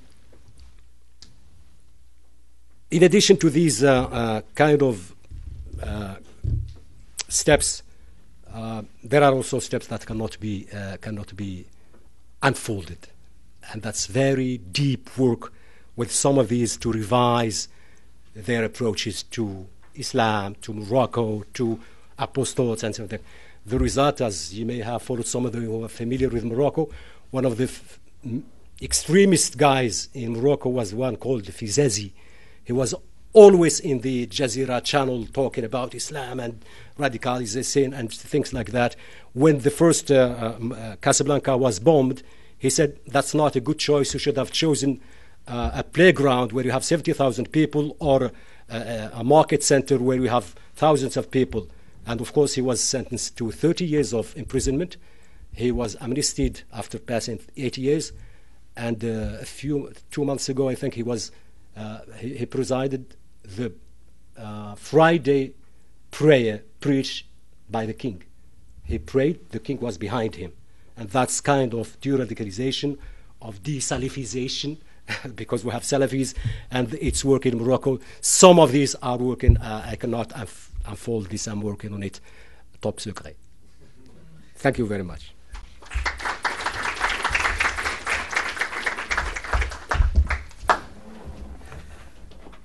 In addition to these kind of steps, there are also steps that cannot be unfolded, and that's very deep work with some of these to revise their approaches to Islam, to Morocco, to apostles, and so on. The result, as you may have followed, some of you who are familiar with Morocco, one of the extremist guys in Morocco was one called Fizazi. He was always in the Jazeera channel talking about Islam and radicalization and things like that. When the first Casablanca was bombed, he said, that's not a good choice. You should have chosen a playground where you have 70,000 people, or a market center where you have thousands of people. And of course, he was sentenced to 30 years of imprisonment. He was amnestied after passing 80 years. And 2 months ago, I think he presided the Friday prayer preached by the king. He prayed, the king was behind him. And that's kind of de-radicalization, of de-Salafization, because we have Salafis, and it's working in Morocco. Some of these are working. I cannot unfold this. I'm working on it, top secret. Thank you very much.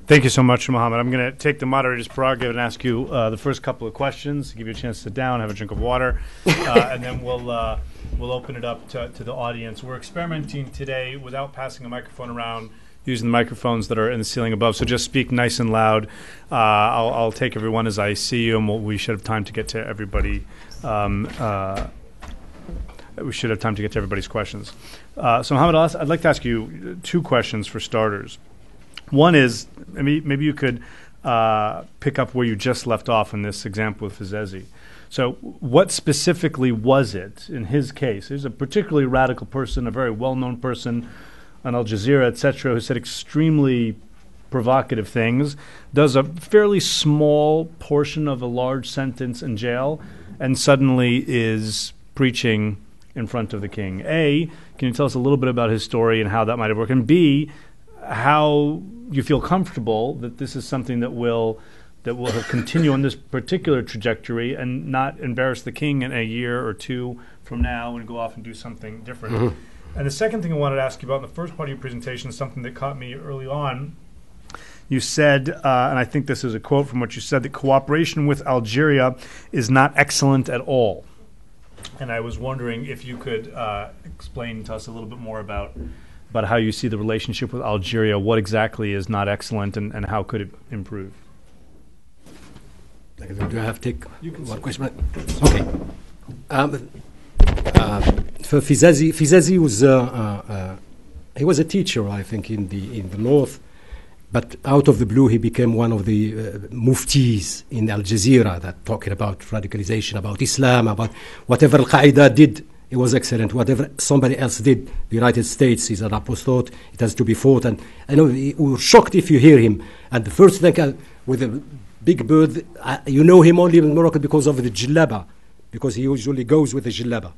Thank you so much, Mohamed. I'm going to take the moderator's prerogative and ask you the first couple of questions, give you a chance to sit down, have a drink of water, and then we'll open it up to the audience. We're experimenting today without passing a microphone around, using the microphones that are in the ceiling above, so just speak nice and loud. I'll take everyone as I see you, and we should have time to get to everybody. We should have time to get to everybody's questions. So, Mohamed, I'd like to ask you two questions for starters. One is, maybe you could pick up where you just left off in this example with Fizezi. So what specifically was it in his case? He's a particularly radical person, a very well-known person on Al Jazeera, etc., who said extremely provocative things, does a fairly small portion of a large sentence in jail, and suddenly is preaching in front of the king. A, can you tell us a little bit about his story and how that might have worked? And B, how you feel comfortable that this is something that will continue on this particular trajectory and not embarrass the king in a year or two from now and go off and do something different. Mm-hmm. And the second thing I wanted to ask you about in the first part of your presentation is something that caught me early on. You said, and I think this is a quote from what you said, that cooperation with Algeria is not excellent at all. And I was wondering if you could explain to us a little bit more about how you see the relationship with Algeria, what exactly is not excellent, and how could it improve? Do I have to take one question? Okay. For Fizezi was he was a teacher, I think, in the north, but out of the blue he became one of the muftis in Al Jazeera that talking about radicalization, about Islam, about whatever al-Qaeda did. It was excellent. Whatever somebody else did, the United States is an apostate. It has to be fought. And I know we were shocked if you hear him. And the first thing with a big bird, you know him only in Morocco because of the jillaba, because he usually goes with the jillaba.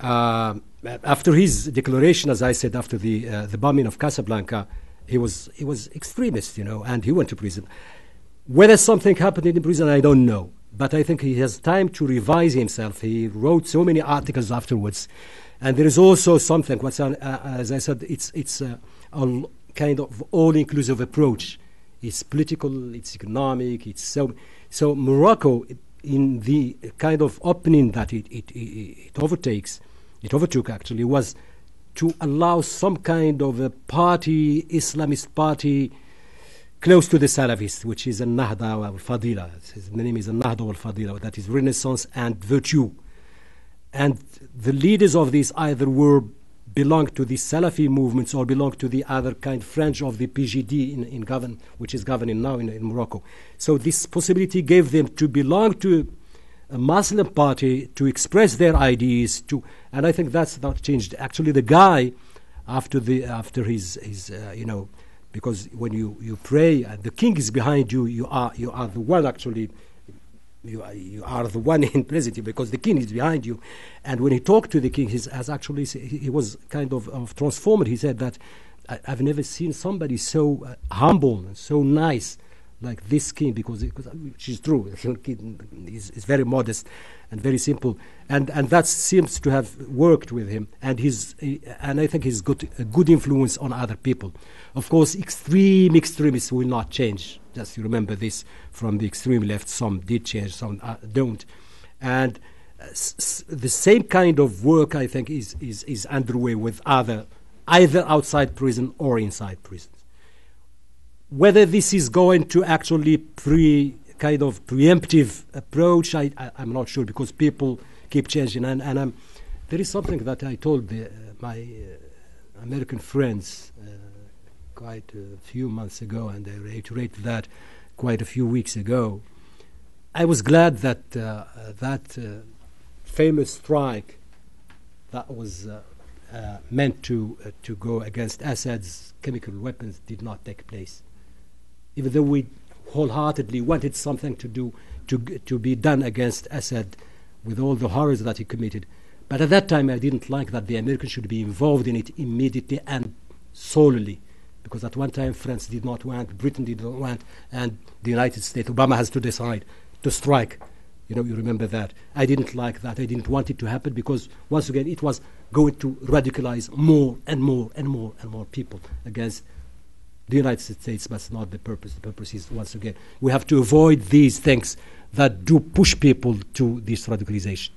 After his declaration, as I said, after the bombing of Casablanca, he was extremist, and he went to prison. Whether something happened in prison, I don't know. But I think he has time to revise himself. He wrote so many articles afterwards. And there is also something, as I said, it's a kind of all-inclusive approach. It's political, it's economic, it's so Morocco, in the kind of opening that it overtook actually, was to allow some kind of a party, Islamist party, close to the Salafists, which is al-Nahda al-Fadila. His name is al-Nahda al-Fadila, that is Renaissance and virtue. And the leaders of this either belonged to the Salafi movements or belonged to the other kind branch of the PJD which is governing now in Morocco. So this possibility gave them to belong to a Muslim party, to express their ideas, and I think that's not changed. Actually, the guy, after his because when you pray, the king is behind you. You are the one actually. You are the one in presidency because the king is behind you. And when he talked to the king, he was kind of transformed. He said that I've never seen somebody so humble and so nice like this king, because she's true. He's very modest and very simple, and that seems to have worked with him. And I think he's got a good influence on other people. Of course, extremists will not change. Just you remember this from the extreme left. Some did change, some don't. And the same kind of work, I think, is underway with either outside prison or inside prisons. Whether this is going to actually kind of preemptive approach, I'm not sure, because people keep changing. And there is something that I told my American friends quite a few months ago, and I reiterated that quite a few weeks ago. I was glad that that famous strike that was meant to go against Assad's chemical weapons did not take place, even though we wholeheartedly wanted something to be done against Assad with all the horrors that he committed. But at that time, I didn't like that the Americans should be involved in it immediately and solely, because at one time France did not want, Britain did not want, and the United States, Obama has to decide to strike. You know, you remember that. I didn't like that. I didn't want it to happen because, once again, it was going to radicalize more and more and more and more people against the United States. That's not the purpose. The purpose is, once again, we have to avoid these things that do push people to this radicalization.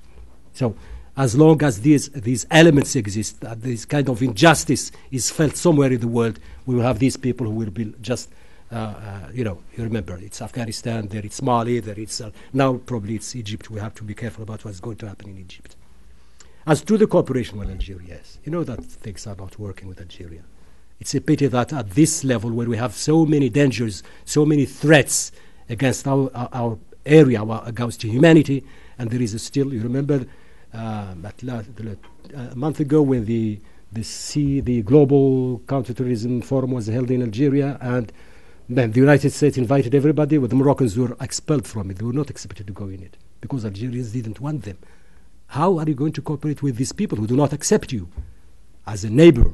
So as long as these elements exist, that this kind of injustice is felt somewhere in the world, we will have these people who will be just, you remember, it's Afghanistan, there it's Mali, there it's, now probably it's Egypt. We have to be careful about what's going to happen in Egypt. As to the cooperation with Algeria, yes, you know that things are not working with Algeria. It's a pity that at this level, where we have so many dangers, so many threats against our area, against humanity, and there is still, you remember, a month ago when the global counterterrorism forum was held in Algeria, and then the United States invited everybody, but the Moroccans were expelled from it. They were not expected to go in it because Algerians didn't want them. How are you going to cooperate with these people who do not accept you as a neighbor?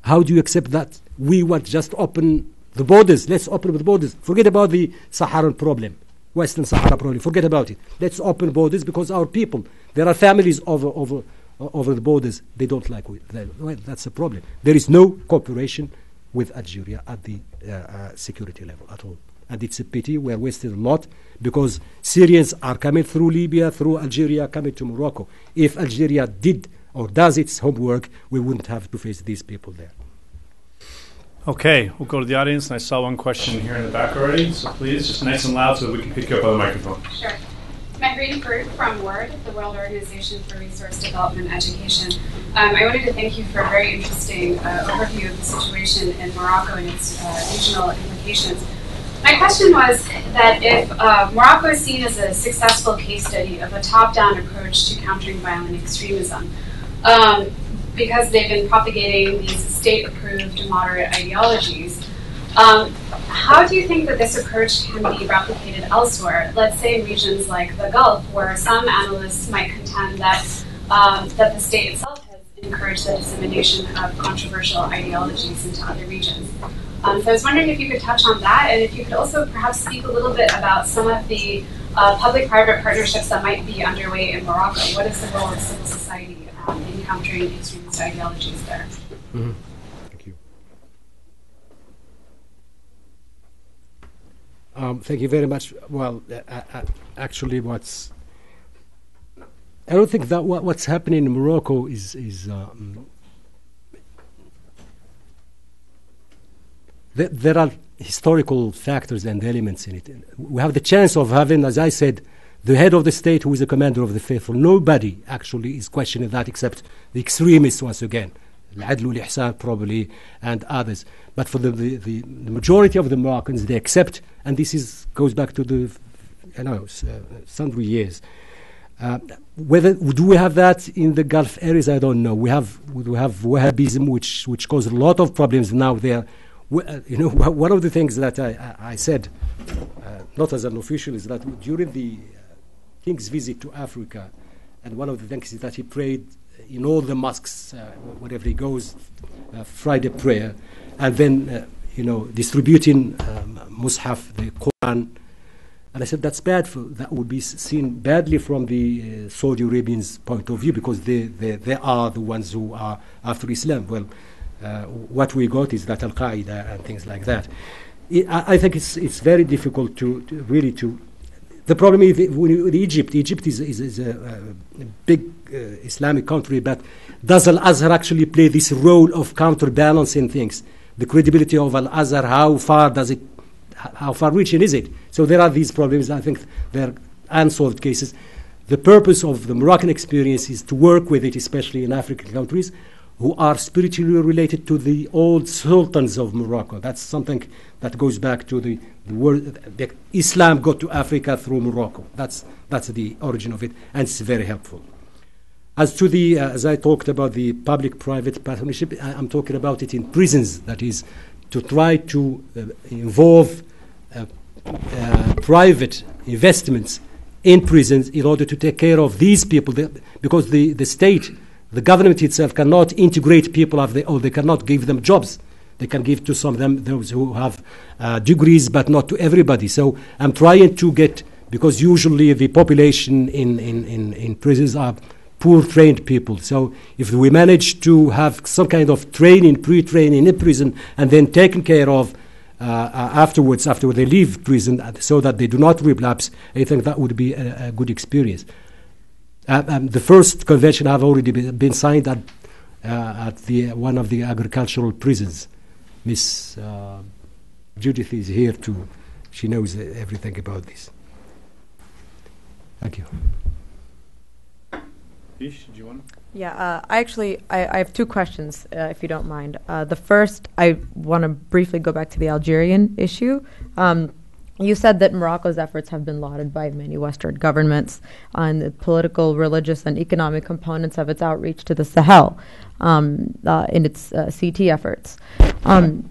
How do you accept that we want just open the borders? Let's open the borders. Forget about the Saharan problem, Western Sahara problem. Forget about it. Let's open borders because our people, there are families over the borders. They don't like it. Well, that's a problem. There is no cooperation with Algeria at the security level at all. And it's a pity. We're wasting a lot because Syrians are coming through Libya, through Algeria, coming to Morocco. If Algeria did or does its homework, we wouldn't have to face these people there. Okay, we'll go to the audience. And I saw one question here in the back already, so please, just nice and loud so that we can pick you up on the microphone. Sure. Mehri Farouk from WORD, the World Organization for Resource Development and Education. I wanted to thank you for a very interesting overview of the situation in Morocco and its regional implications. My question was that if Morocco is seen as a successful case study of a top-down approach to countering violent extremism, because they've been propagating these state-approved moderate ideologies, how do you think that this approach can be replicated elsewhere? Let's say in regions like the Gulf, where some analysts might contend that that the state itself has encouraged the dissemination of controversial ideologies into other regions. So I was wondering if you could touch on that, and if you could also perhaps speak a little bit about some of the public-private partnerships that might be underway in Morocco. What is the role of civil society in countering extremist ideologies there? Mm-hmm. Thank you. Thank you very much. Well, actually, I don't think that what's happening in Morocco is there are historical factors and elements in it. We have the chance of having, as I said, the head of the state who is the commander of the faithful. Nobody actually is questioning that except the extremists, once again, Al-Adl al-Ihsan probably, and others. But for the majority of the Moroccans, they accept, and this goes back to the sundry years. Whether do we have that in the Gulf areas, I don't know. We have Wahhabism, which causes a lot of problems now there. One of the things that I said, not as an official, is that during the king's visit to Africa, and one of the things is that he prayed in all the mosques, wherever he goes, Friday prayer, and then, distributing Mus'haf, the Quran. And I said, that's bad. That would be seen badly from the Saudi Arabians' point of view, because they are the ones who are after Islam. Well, what we got is that al-Qaeda and things like that. I think it's very difficult to really. The problem is with Egypt. Egypt is a big Islamic country, but does Al-Azhar actually play this role of counterbalancing things? The credibility of Al-Azhar, how far-reaching is it? So there are these problems. I think they're unsolved cases. The purpose of the Moroccan experience is to work with it, especially in African countries, who are spiritually related to the old sultans of Morocco. That's something that goes back to the world. The Islam got to Africa through Morocco. That's the origin of it, and it's very helpful. As to the, as I talked about the public-private partnership, I'm talking about it in prisons. That is, to try to involve private investments in prisons in order to take care of these people, because the state, the government itself cannot integrate people or they cannot give them jobs. They can give to some of them, those who have degrees, but not to everybody. So I'm trying to get, because usually the population in prisons are poor trained people. So if we manage to have some kind of training, pre-training in prison, and then taken care of afterwards, after they leave prison, so that they do not relapse, I think that would be a good experience. The first convention have already been signed at one of the agricultural prisons. Miss Judith is here too. She knows everything about this. Thank you. Ish, do you want to? Yeah, I have two questions, if you don't mind. The first, I want to briefly go back to the Algerian issue. You said that Morocco's efforts have been lauded by many Western governments on the political, religious, and economic components of its outreach to the Sahel in its CT efforts. And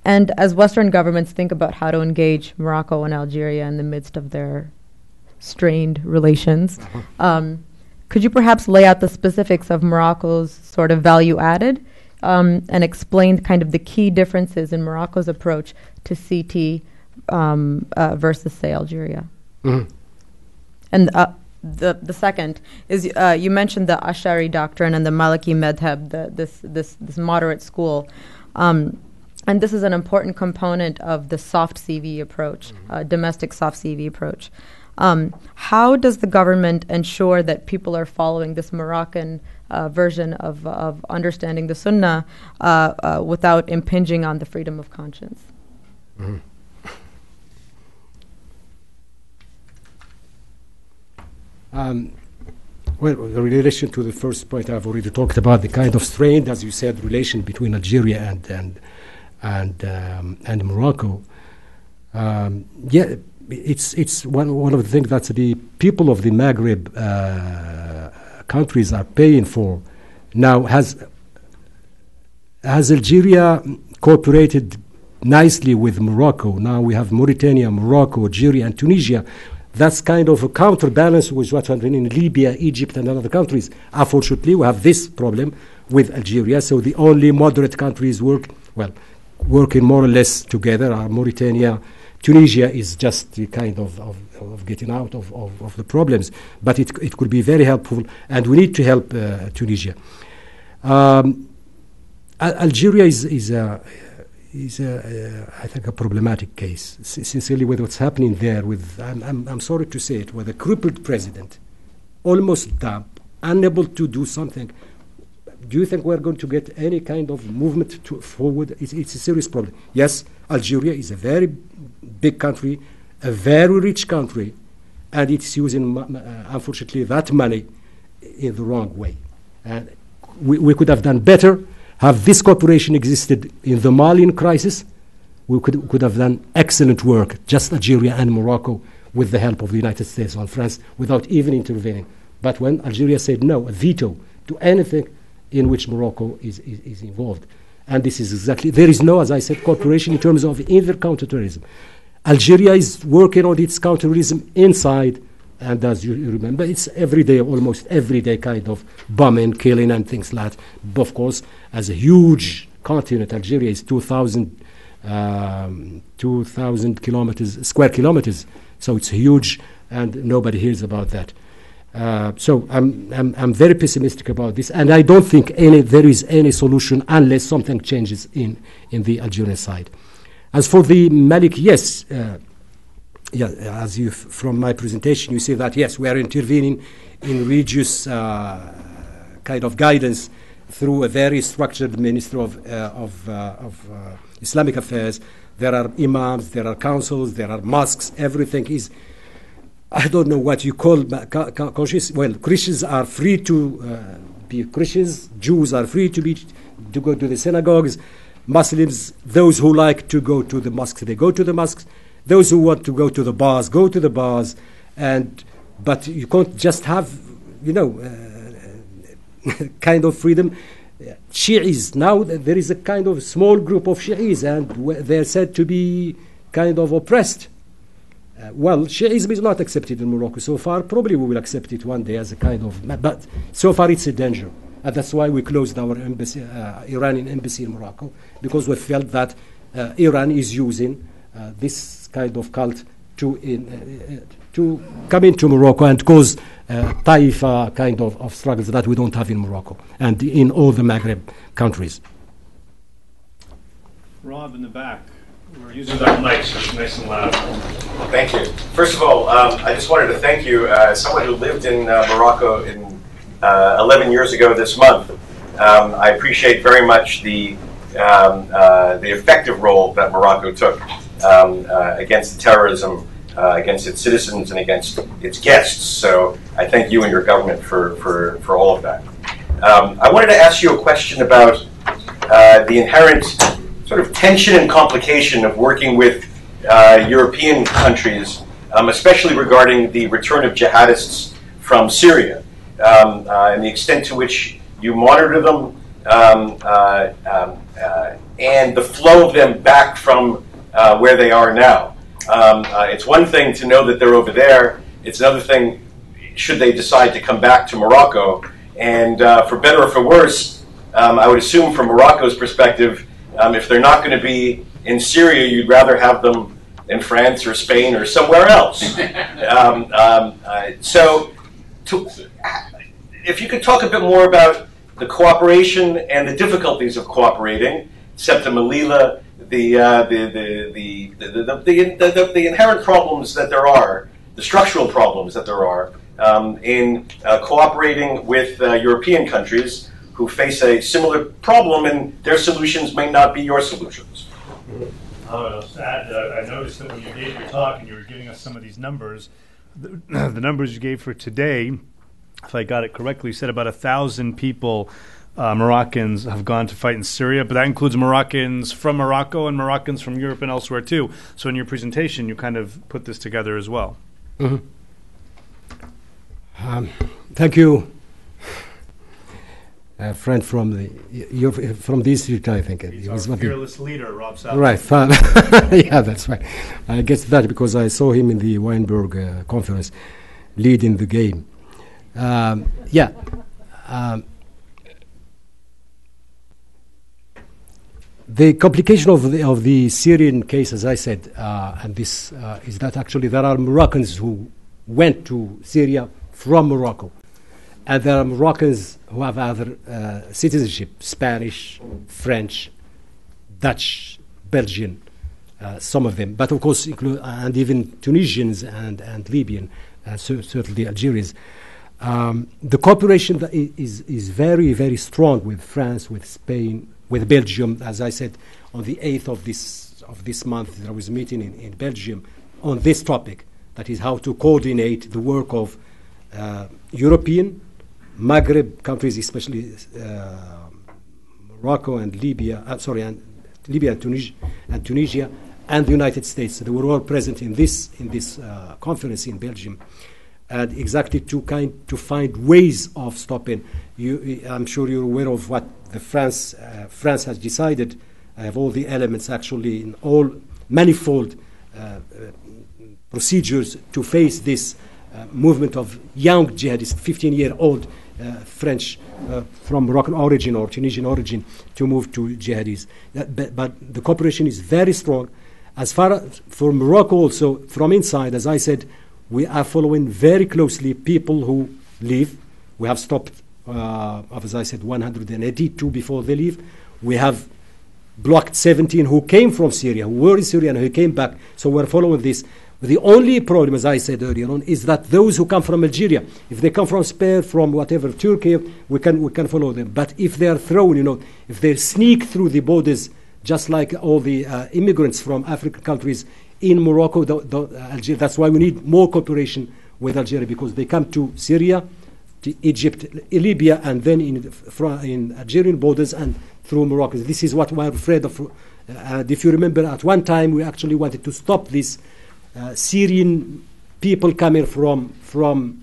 as Western governments think about how to engage Morocco and Algeria in the midst of their strained relations, could you perhaps lay out the specifics of Morocco's sort of value added and explain kind of the key differences in Morocco's approach to CT versus, say, Algeria? Mm-hmm. And the second is you mentioned the Ash'ari doctrine and the Maliki Madhab, this moderate school. And this is an important component of the soft CV approach, domestic soft CV approach. How does the government ensure that people are following this Moroccan version of understanding the Sunnah without impinging on the freedom of conscience? Mm-hmm. Well, in relation to the first point, I've already talked about the kind of strained, as you said, relation between Algeria and Morocco. It's one of the things that the people of the Maghreb countries are paying for. Now, has Algeria cooperated nicely with Morocco? Now we have Mauritania, Morocco, Algeria, and Tunisia. That's kind of a counterbalance with what's happening in Libya, Egypt, and other countries. Unfortunately, we have this problem with Algeria, so the only moderate countries working more or less together are Mauritania. Tunisia is just the kind of getting out of the problems, but it could be very helpful, and we need to help Tunisia. Algeria is I think a problematic case, sincerely, with what's happening there. I'm sorry to say it, with a crippled president, almost dumb, unable to do something. Do you think we're going to get any kind of movement forward? It's a serious problem. Yes, Algeria is a very big country, a very rich country, and it's using, unfortunately, that money in the wrong way. And we could have done better. Have this cooperation existed in the Malian crisis, we could have done excellent work, just Algeria and Morocco, with the help of the United States and France, without even intervening. But when Algeria said no, a veto to anything in which Morocco is involved. And this is exactly, there is no, as I said, cooperation in terms of either counterterrorism. Algeria is working on its counterterrorism inside, and as you remember, it's every day, almost every day, kind of bombing, killing, and things like that. But of course, as a huge continent, Algeria is 2,000 square kilometers, so it's huge, and nobody hears about that. So I'm very pessimistic about this, and I don't think there is any solution unless something changes in the Algerian side. As for the Malik, yes. As you from my presentation, you see that yes, we are intervening in religious kind of guidance through a very structured Ministry of Islamic Affairs. There are imams, there are councils, there are mosques. Everything is, I don't know what you call conscious. Well, Christians are free to Christians, Jews are free to go to the synagogues. Muslims, those who like to go to the mosques, they go to the mosques. Those who want to go to the bars, go to the bars. But you can't just have, kind of freedom. Shi'is, now there is a kind of small group of Shi'is, and they're said to be kind of oppressed. Well, Shi'ism is not accepted in Morocco so far. Probably we will accept it one day as a kind of, but so far it's a danger. And that's why we closed our embassy, Iranian embassy in Morocco, because we felt that Iran is using this kind of cult to come into Morocco and cause Taifa kind of struggles that we don't have in Morocco and in all the Maghreb countries. Rob in the back. We're using that mic, so it's nice and loud. Thank you. First of all, I just wanted to thank you, as someone who lived in Morocco 11 years ago this month. I appreciate very much the effective role that Morocco took against the terrorism, against its citizens, and against its guests. So I thank you and your government for all of that. I wanted to ask you a question about the inherent sort of tension and complication of working with European countries, especially regarding the return of jihadists from Syria, and the extent to which you monitor them, and the flow of them back from where they are now. It's one thing to know that they're over there. It's another thing should they decide to come back to Morocco. And for better or for worse, I would assume from Morocco's perspective, if they're not going to be in Syria, you'd rather have them in France or Spain or somewhere else. If you could talk a bit more about the cooperation and the difficulties of cooperating, Septa Melilla, the inherent problems that there are, the structural problems that there are in cooperating with European countries who face a similar problem, and their solutions may not be your solutions. I noticed that when you gave your talk and you were giving us some of these numbers, the numbers you gave for today, if I got it correctly, you said about 1,000 people, Moroccans, have gone to fight in Syria, but that includes Moroccans from Morocco and Moroccans from Europe and elsewhere too. So in your presentation, you kind of put this together as well. Mm-hmm. Thank you. A friend from the institute, I think. He's our fearless leader, Rob Salah. Right. Yeah, that's right. I guess that because I saw him in the Weinberg conference leading the game. The complication of the Syrian case, as I said, and this is that actually there are Moroccans who went to Syria from Morocco. And there are Moroccans who have other citizenship, Spanish, French, Dutch, Belgian, some of them. But of course, and even Tunisians and Libyan, certainly Algerians. The cooperation that is very, very strong with France, with Spain, with Belgium. As I said, on the 8th of this month, there was a meeting in Belgium on this topic, that is how to coordinate the work of European, Maghreb countries, especially Morocco and Libya, Libya and Tunisia, and the United States. They were all present in this conference in Belgium, and exactly to find ways of stopping. I'm sure you're aware of what France has decided. I have all the elements actually in all manifold procedures to face this movement of young jihadists, 15-year-old French from Moroccan origin or Tunisian origin to move to jihadis. But the cooperation is very strong. As far as for Morocco also, from inside, as I said, we are following very closely people who leave. We have stopped, as I said, 182 before they leave. We have blocked 17 who came from Syria, who were in Syria and who came back. So we're following this. The only problem, as I said earlier on, is that those who come from Algeria, if they come from Spain, from whatever, Turkey, we can follow them. But if they are thrown, if they sneak through the borders, just like all the immigrants from African countries in Morocco, Algeria, that's why we need more cooperation with Algeria, because they come to Syria, to Egypt, Libya, and then in Algerian borders and through Morocco. This is what we're afraid of. If you remember, at one time we actually wanted to stop these Syrian people coming from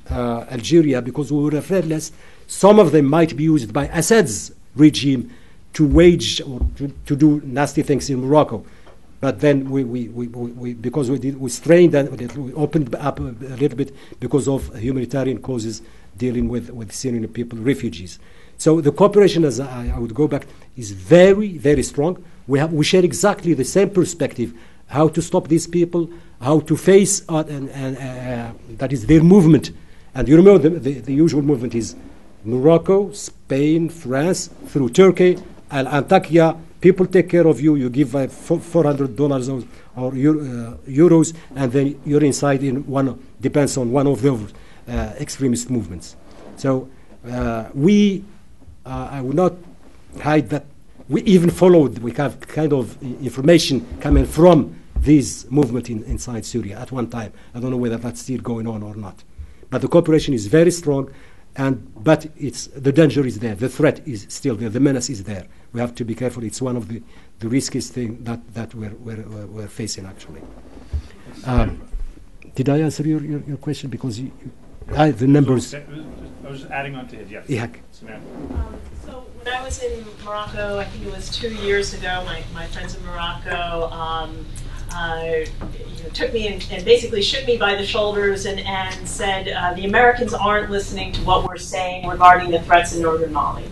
Algeria, because we were afraid lest some of them might be used by Assad's regime to wage or to do nasty things in Morocco. But then because we strained and we opened up a little bit because of humanitarian causes dealing with Syrian people, refugees. So the cooperation, as I would go back, is very, very strong. We share exactly the same perspective: how to stop these people, how to face that is their movement. And you remember the usual movement is Morocco, Spain, France, through Turkey, Antakya. People take care of you. You give $400 or euros, and then you're inside in one. Depends on one of those extremist movements. So I will not hide that we even followed. We have kind of information coming from this movement inside Syria at one time. I don't know whether that's still going on or not, but the cooperation is very strong. But the danger is there. The threat is still there. The menace is there. We have to be careful. It's one of the riskiest things that we're facing, actually. Did I answer your question? Because the numbers. I was adding on to it, yes. Yeah. So when I was in Morocco, I think it was 2 years ago, my friends in Morocco took me and basically shook me by the shoulders and said, the Americans aren't listening to what we're saying regarding the threats in northern Mali,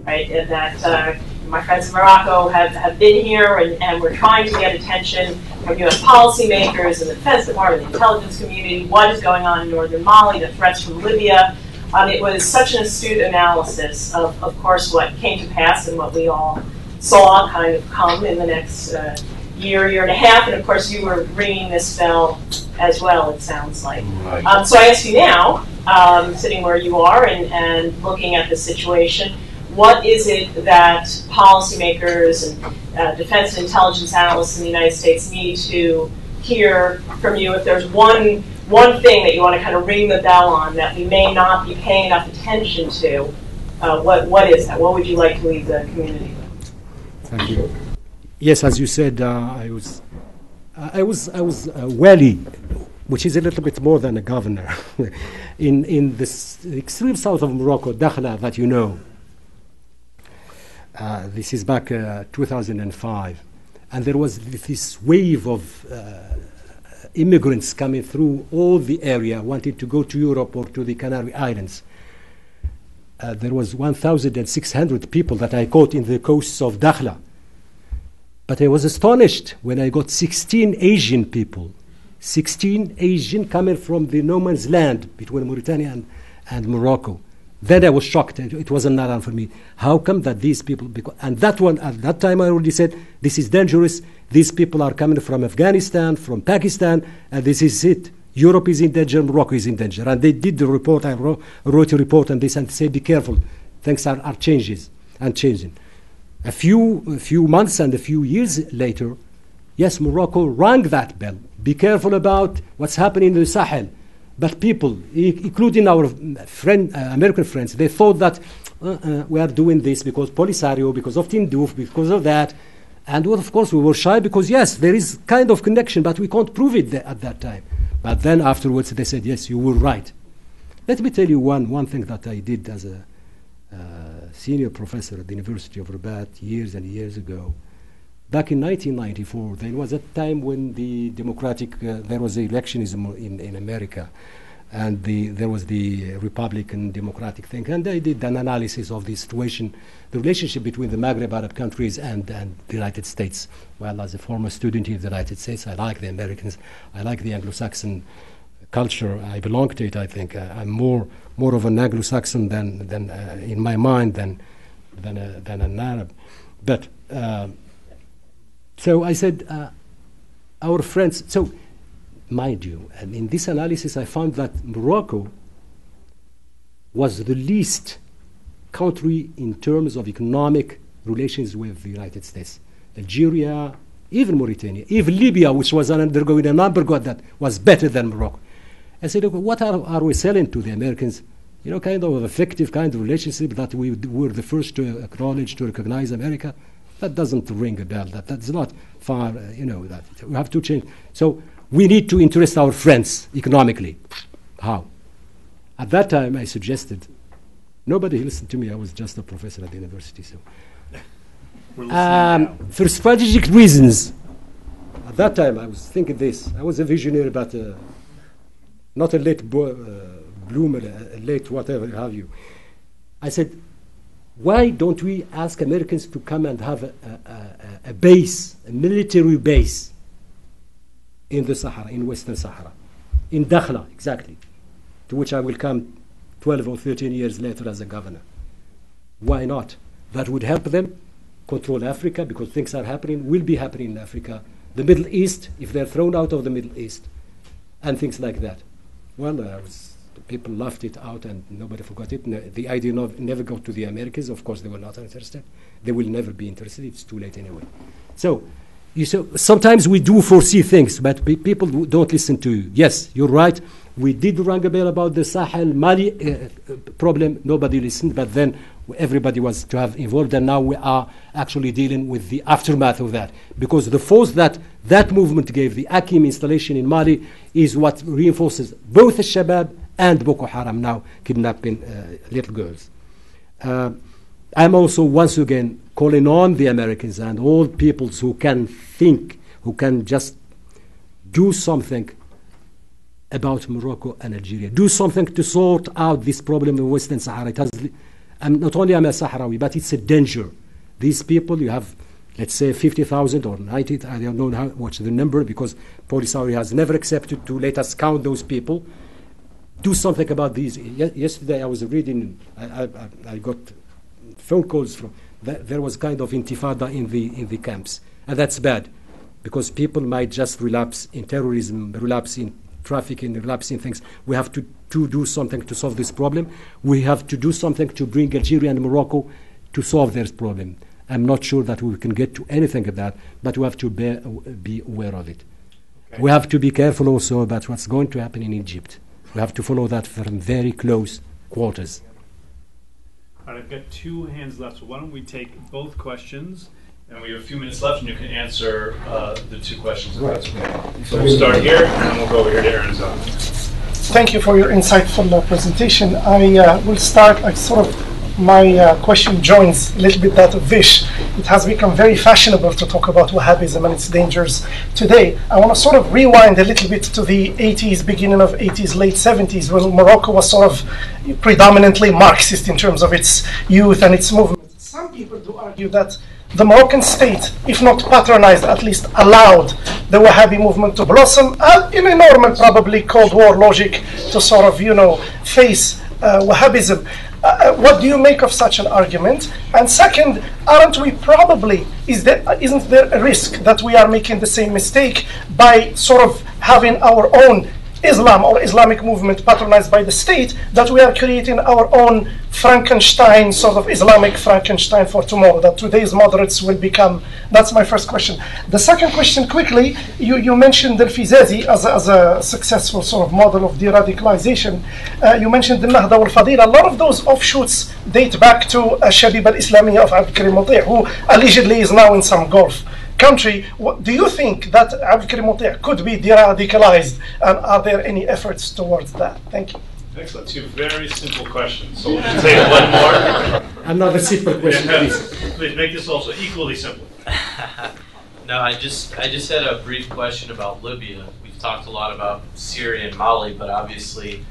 right? And that my friends in Morocco have been here and we're trying to get attention from U.S. policymakers and the Defense Department, the intelligence community, what is going on in northern Mali, the threats from Libya. It was such an astute analysis of course, what came to pass and what we all saw kind of come in the next year and a half, and of course you were ringing this bell as well, it sounds like. Right. So I ask you now, sitting where you are and looking at the situation, what is it that policymakers and defense and intelligence analysts in the United States need to hear from you? If there's one thing that you want to kind of ring the bell on that we may not be paying enough attention to, what is that? What would you like to leave the community with? Thank you. Yes, as you said, I was wali, which is a little bit more than a governor, in the extreme south of Morocco, Dakhla, that you know. This is back 2005, and there was this wave of immigrants coming through all the area, wanting to go to Europe or to the Canary Islands. There was 1,600 people that I caught in the coasts of Dakhla. But I was astonished when I got 16 Asian people, 16 Asian coming from the no man's land between Mauritania and Morocco. Then I was shocked. It was an alarm for me. How come that these people, and that one, at that time I already said, this is dangerous. These people are coming from Afghanistan, from Pakistan, and this is it. Europe is in danger, Morocco is in danger. And they did the report. I wrote a report on this and said, be careful. Things are changing. A few months and a few years later, yes, Morocco rang that bell. Be careful about what's happening in the Sahel. But people, including our American friends, they thought that we are doing this because Polisario, because of Tindouf, because of that. And of course we were shy because, yes, there is kind of connection, but we can't prove it at that time. But then afterwards they said, yes, you were right. Let me tell you one thing that I did as a senior professor at the University of Rabat years and years ago. Back in 1994, there was a time when there was electionism in America, and there was the Republican Democratic thing, and I did an analysis of the situation, the relationship between the Maghreb Arab countries and the United States. Well, as a former student in the United States, I like the Americans, I like the Anglo-Saxon culture. I belong to it. I think I'm more of an Anglo-Saxon than in my mind than an Arab. But so I said, our friends. So, mind you, and in this analysis, I found that Morocco was the least country in terms of economic relations with the United States. Algeria, even Mauritania, even Libya, which was undergoing an embargo that was better than Morocco. I said, okay, what are we selling to the Americans? kind of a fictive kind of relationship that we were the first to acknowledge, to recognize America. That doesn't ring a bell. That's not far, that we have to change. So we need to interest our friends economically. How? At that time, I suggested, nobody listened to me. I was just a professor at the university. So, for strategic reasons, at that time, I was thinking this. I was a visionary, but not a late bloomer, a late whatever have you. I said, why don't we ask Americans to come and have a base, a military base in the Sahara, in Western Sahara, in Dakhla, exactly, to which I will come 12 or 13 years later as a governor. Why not? That would help them control Africa, because things are happening, will be happening in Africa. The Middle East, if they're thrown out of the Middle East, and things like that. Well, people laughed it out and nobody forgot it. The idea never got to the Americans. Of course, they were not interested. They will never be interested. It's too late anyway. So, sometimes we do foresee things, but people don't listen to you. Yes, you're right. We did ring a bell about the Sahel Mali problem. Nobody listened, but then everybody was to have involved, and now we are actually dealing with the aftermath of that. Because the force that movement gave, the Akim installation in Mali, is what reinforces both al-Shabaab and Boko Haram now kidnapping little girls. I'm also once again calling on the Americans and all peoples who can think, who can just do something about Morocco and Algeria. Do something to sort out this problem in Western Sahara. Not only I'm a Sahrawi, but it's a danger. These people, you have, let's say, 50,000 or 90, I don't know what's the number, because Polisario has never accepted to let us count those people. Do something about these. Yesterday I was reading, I got phone calls from, there was kind of intifada in the camps. And that's bad, because people might just relapse in terrorism, relapse in trafficking, relapse in things. We have to do something to solve this problem. We have to do something to bring Algeria and Morocco to solve this problem. I'm not sure that we can get to anything of that, but we have to be aware of it. Okay. We have to be careful also about what's going to happen in Egypt. We have to follow that from very close quarters. All right, I've got two hands left, so why don't we take both questions, and we have a few minutes left, and you can answer the two questions. Right. So we'll start here, and then we'll go over here to Aaron's office. Thank you for your insightful presentation. I will start, my question joins a little bit that of Vish. It has become very fashionable to talk about Wahhabism and its dangers today. I want to sort of rewind a little bit to the 80s, beginning of 80s, late 70s, when Morocco was sort of predominantly Marxist in terms of its youth and its movement. Some people do argue that the Moroccan state, if not patronized, at least allowed the Wahhabi movement to blossom in a normal, probably Cold War logic to sort of, face Wahhabism. What do you make of such an argument? And second, aren't we probably, isn't there a risk that we are making the same mistake by sort of having our own Islam or Islamic movement patronized by the state, that we are creating our own Frankenstein, sort of Islamic Frankenstein for tomorrow, that today's moderates will become? That's my first question. The second question, quickly, you mentioned al-Fizazi as a successful sort of model of de-radicalization. You mentioned the Nahda wal-Fadila. A lot of those offshoots date back to Shabib al-Islamiyya of Abdul Karim Muti', who allegedly is now in some Gulf country. Do you think that Abdul Karim Muti' could be de-radicalized, and are there any efforts towards that? Thank you. Excellent. Two very simple questions. So we'll just take one more. Another simple question, please. Please make this also equally simple. No, I just had a brief question about Libya. We've talked a lot about Syria and Mali, but obviously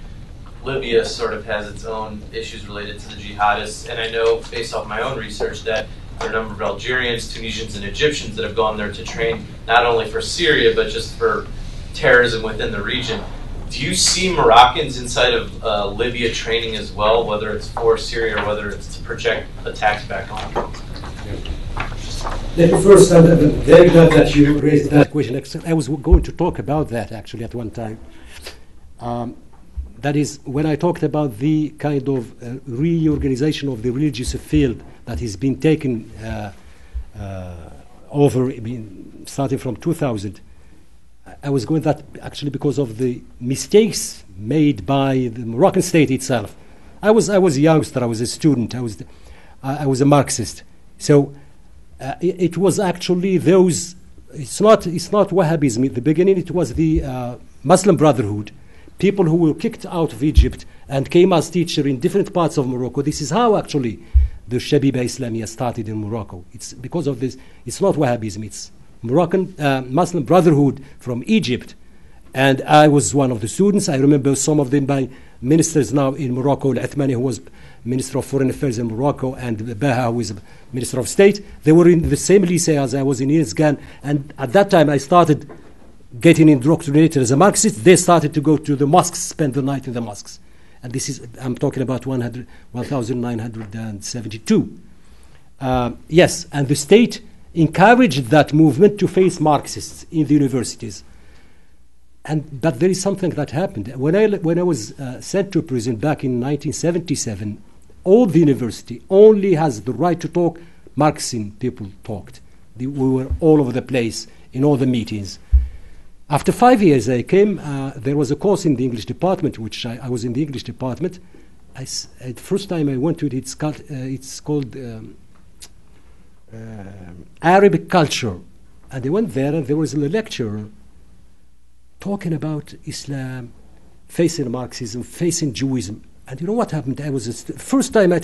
Libya sort of has its own issues related to the jihadists. And I know, based off my own research, that there are a number of Algerians, Tunisians, and Egyptians that have gone there to train not only for Syria, but just for terrorism within the region. Do you see Moroccans inside of Libya training as well, whether it's for Syria or whether it's to project attacks back home? Let me first, I'm very glad that you raised that question. I was going to talk about that actually at one time. That is, when I talked about the kind of reorganization of the religious field that has been taken over, starting from 2000, I was going that actually because of the mistakes made by the Moroccan state itself. I was a youngster. I was a student. I was a Marxist. So it was actually those. It's not Wahhabism. At the beginning, it was the Muslim Brotherhood, people who were kicked out of Egypt and came as teachers in different parts of Morocco. This is how actually the Shabiba Islamiyah started in Morocco. It's because of this. It's not Wahhabism. It's Moroccan Muslim Brotherhood from Egypt. And I was one of the students. I remember some of them by ministers now in Morocco, Al-Athmani, who was Minister of Foreign Affairs in Morocco, and Baha, who is Minister of State. They were in the same lycée as I was in Iran. And at that time, I started getting indoctrinated as a Marxist. They started to go to the mosques, spend the night in the mosques. And this is, I'm talking about 1972. Yes, and the state encouraged that movement to face Marxists in the universities. But there is something that happened. When I was sent to prison back in 1977, all the university only has the right to talk Marxian people talked. We were all over the place in all the meetings. After 5 years, I came. There was a course in the English department, which I was in the English department. The first time I went to it, it's called Arabic culture. And I went there, and there was a lecturer talking about Islam, facing Marxism, facing Jewism. And you know what happened? First time I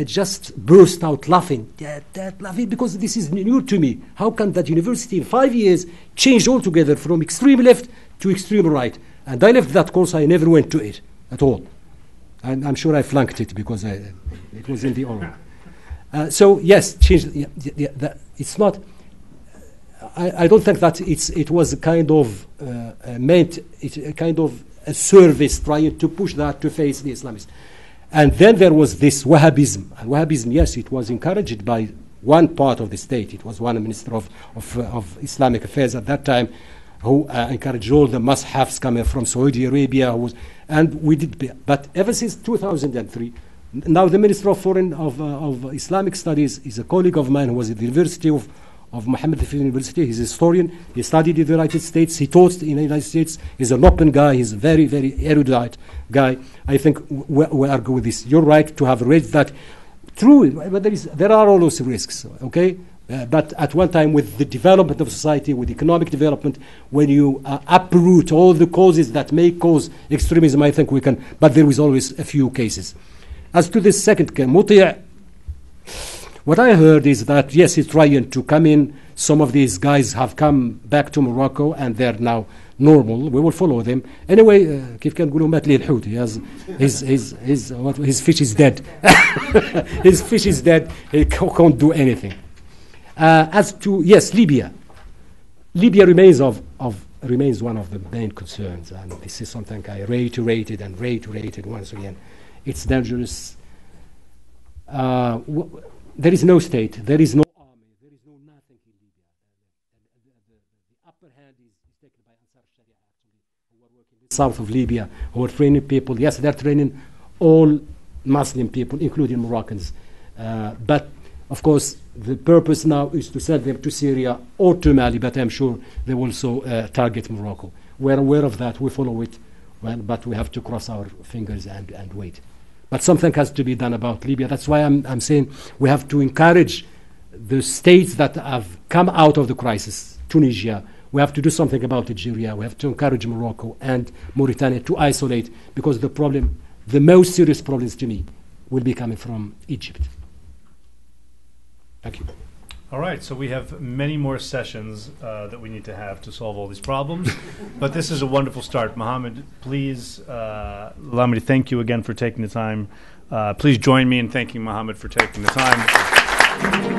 just burst out laughing. Laughing because this is new to me. How can that university in 5 years change altogether from extreme left to extreme right? And I left that course. I never went to it at all. And I'm sure I flunked it because it was in the oral. So yes, change. It's not. I don't think that it was a kind of meant. It's a kind of a service trying to push that to face the Islamists. And then there was this Wahhabism. And Wahhabism, yes, it was encouraged by one part of the state. It was one minister of Islamic Affairs at that time who encouraged all the mushafs coming from Saudi Arabia. And we did. But ever since 2003, now the Minister of Foreign of Islamic Studies is a colleague of mine who was at the University of Mohammed University. He's a historian. He studied in the United States. He taught in the United States. He's an open guy. He's a very, very erudite guy. I think we argue with this. You're right to have raised that. True, but there are all those risks, okay? But at one time, with the development of society, with economic development, when you uproot all the causes that may cause extremism, I think we can. But there is always a few cases. As to the second case, Muti', what I heard is that, yes, he's trying to come in. Some of these guys have come back to Morocco and they're now normal. We will follow them. Anyway, كيف كان نقولوا مات لي الحوت. His fish is dead. His fish is dead. He can't do anything. As to, yes, Libya. Libya remains one of the main concerns. And this is something I reiterated once again. It's dangerous. There is no state, there is no army, there is no nothing in Libya. The upper hand is taken by Ansar Sharia, actually, who are working in the south of Libya, who are training people. Yes, they're training all Muslim people, including Moroccans. But, of course, the purpose now is to send them to Syria or to Mali, but I'm sure they will also target Morocco. We're aware of that, we follow it, but we have to cross our fingers and wait. But something has to be done about Libya. That's why I'm saying we have to encourage the states that have come out of the crisis, Tunisia. We have to do something about Algeria. We have to encourage Morocco and Mauritania to isolate, because the most serious problems to me will be coming from Egypt. Thank you. All right, so we have many more sessions that we need to have to solve all these problems, but this is a wonderful start. Mohamed, please allow me to thank you again for taking the time. Please join me in thanking Mohamed for taking the time.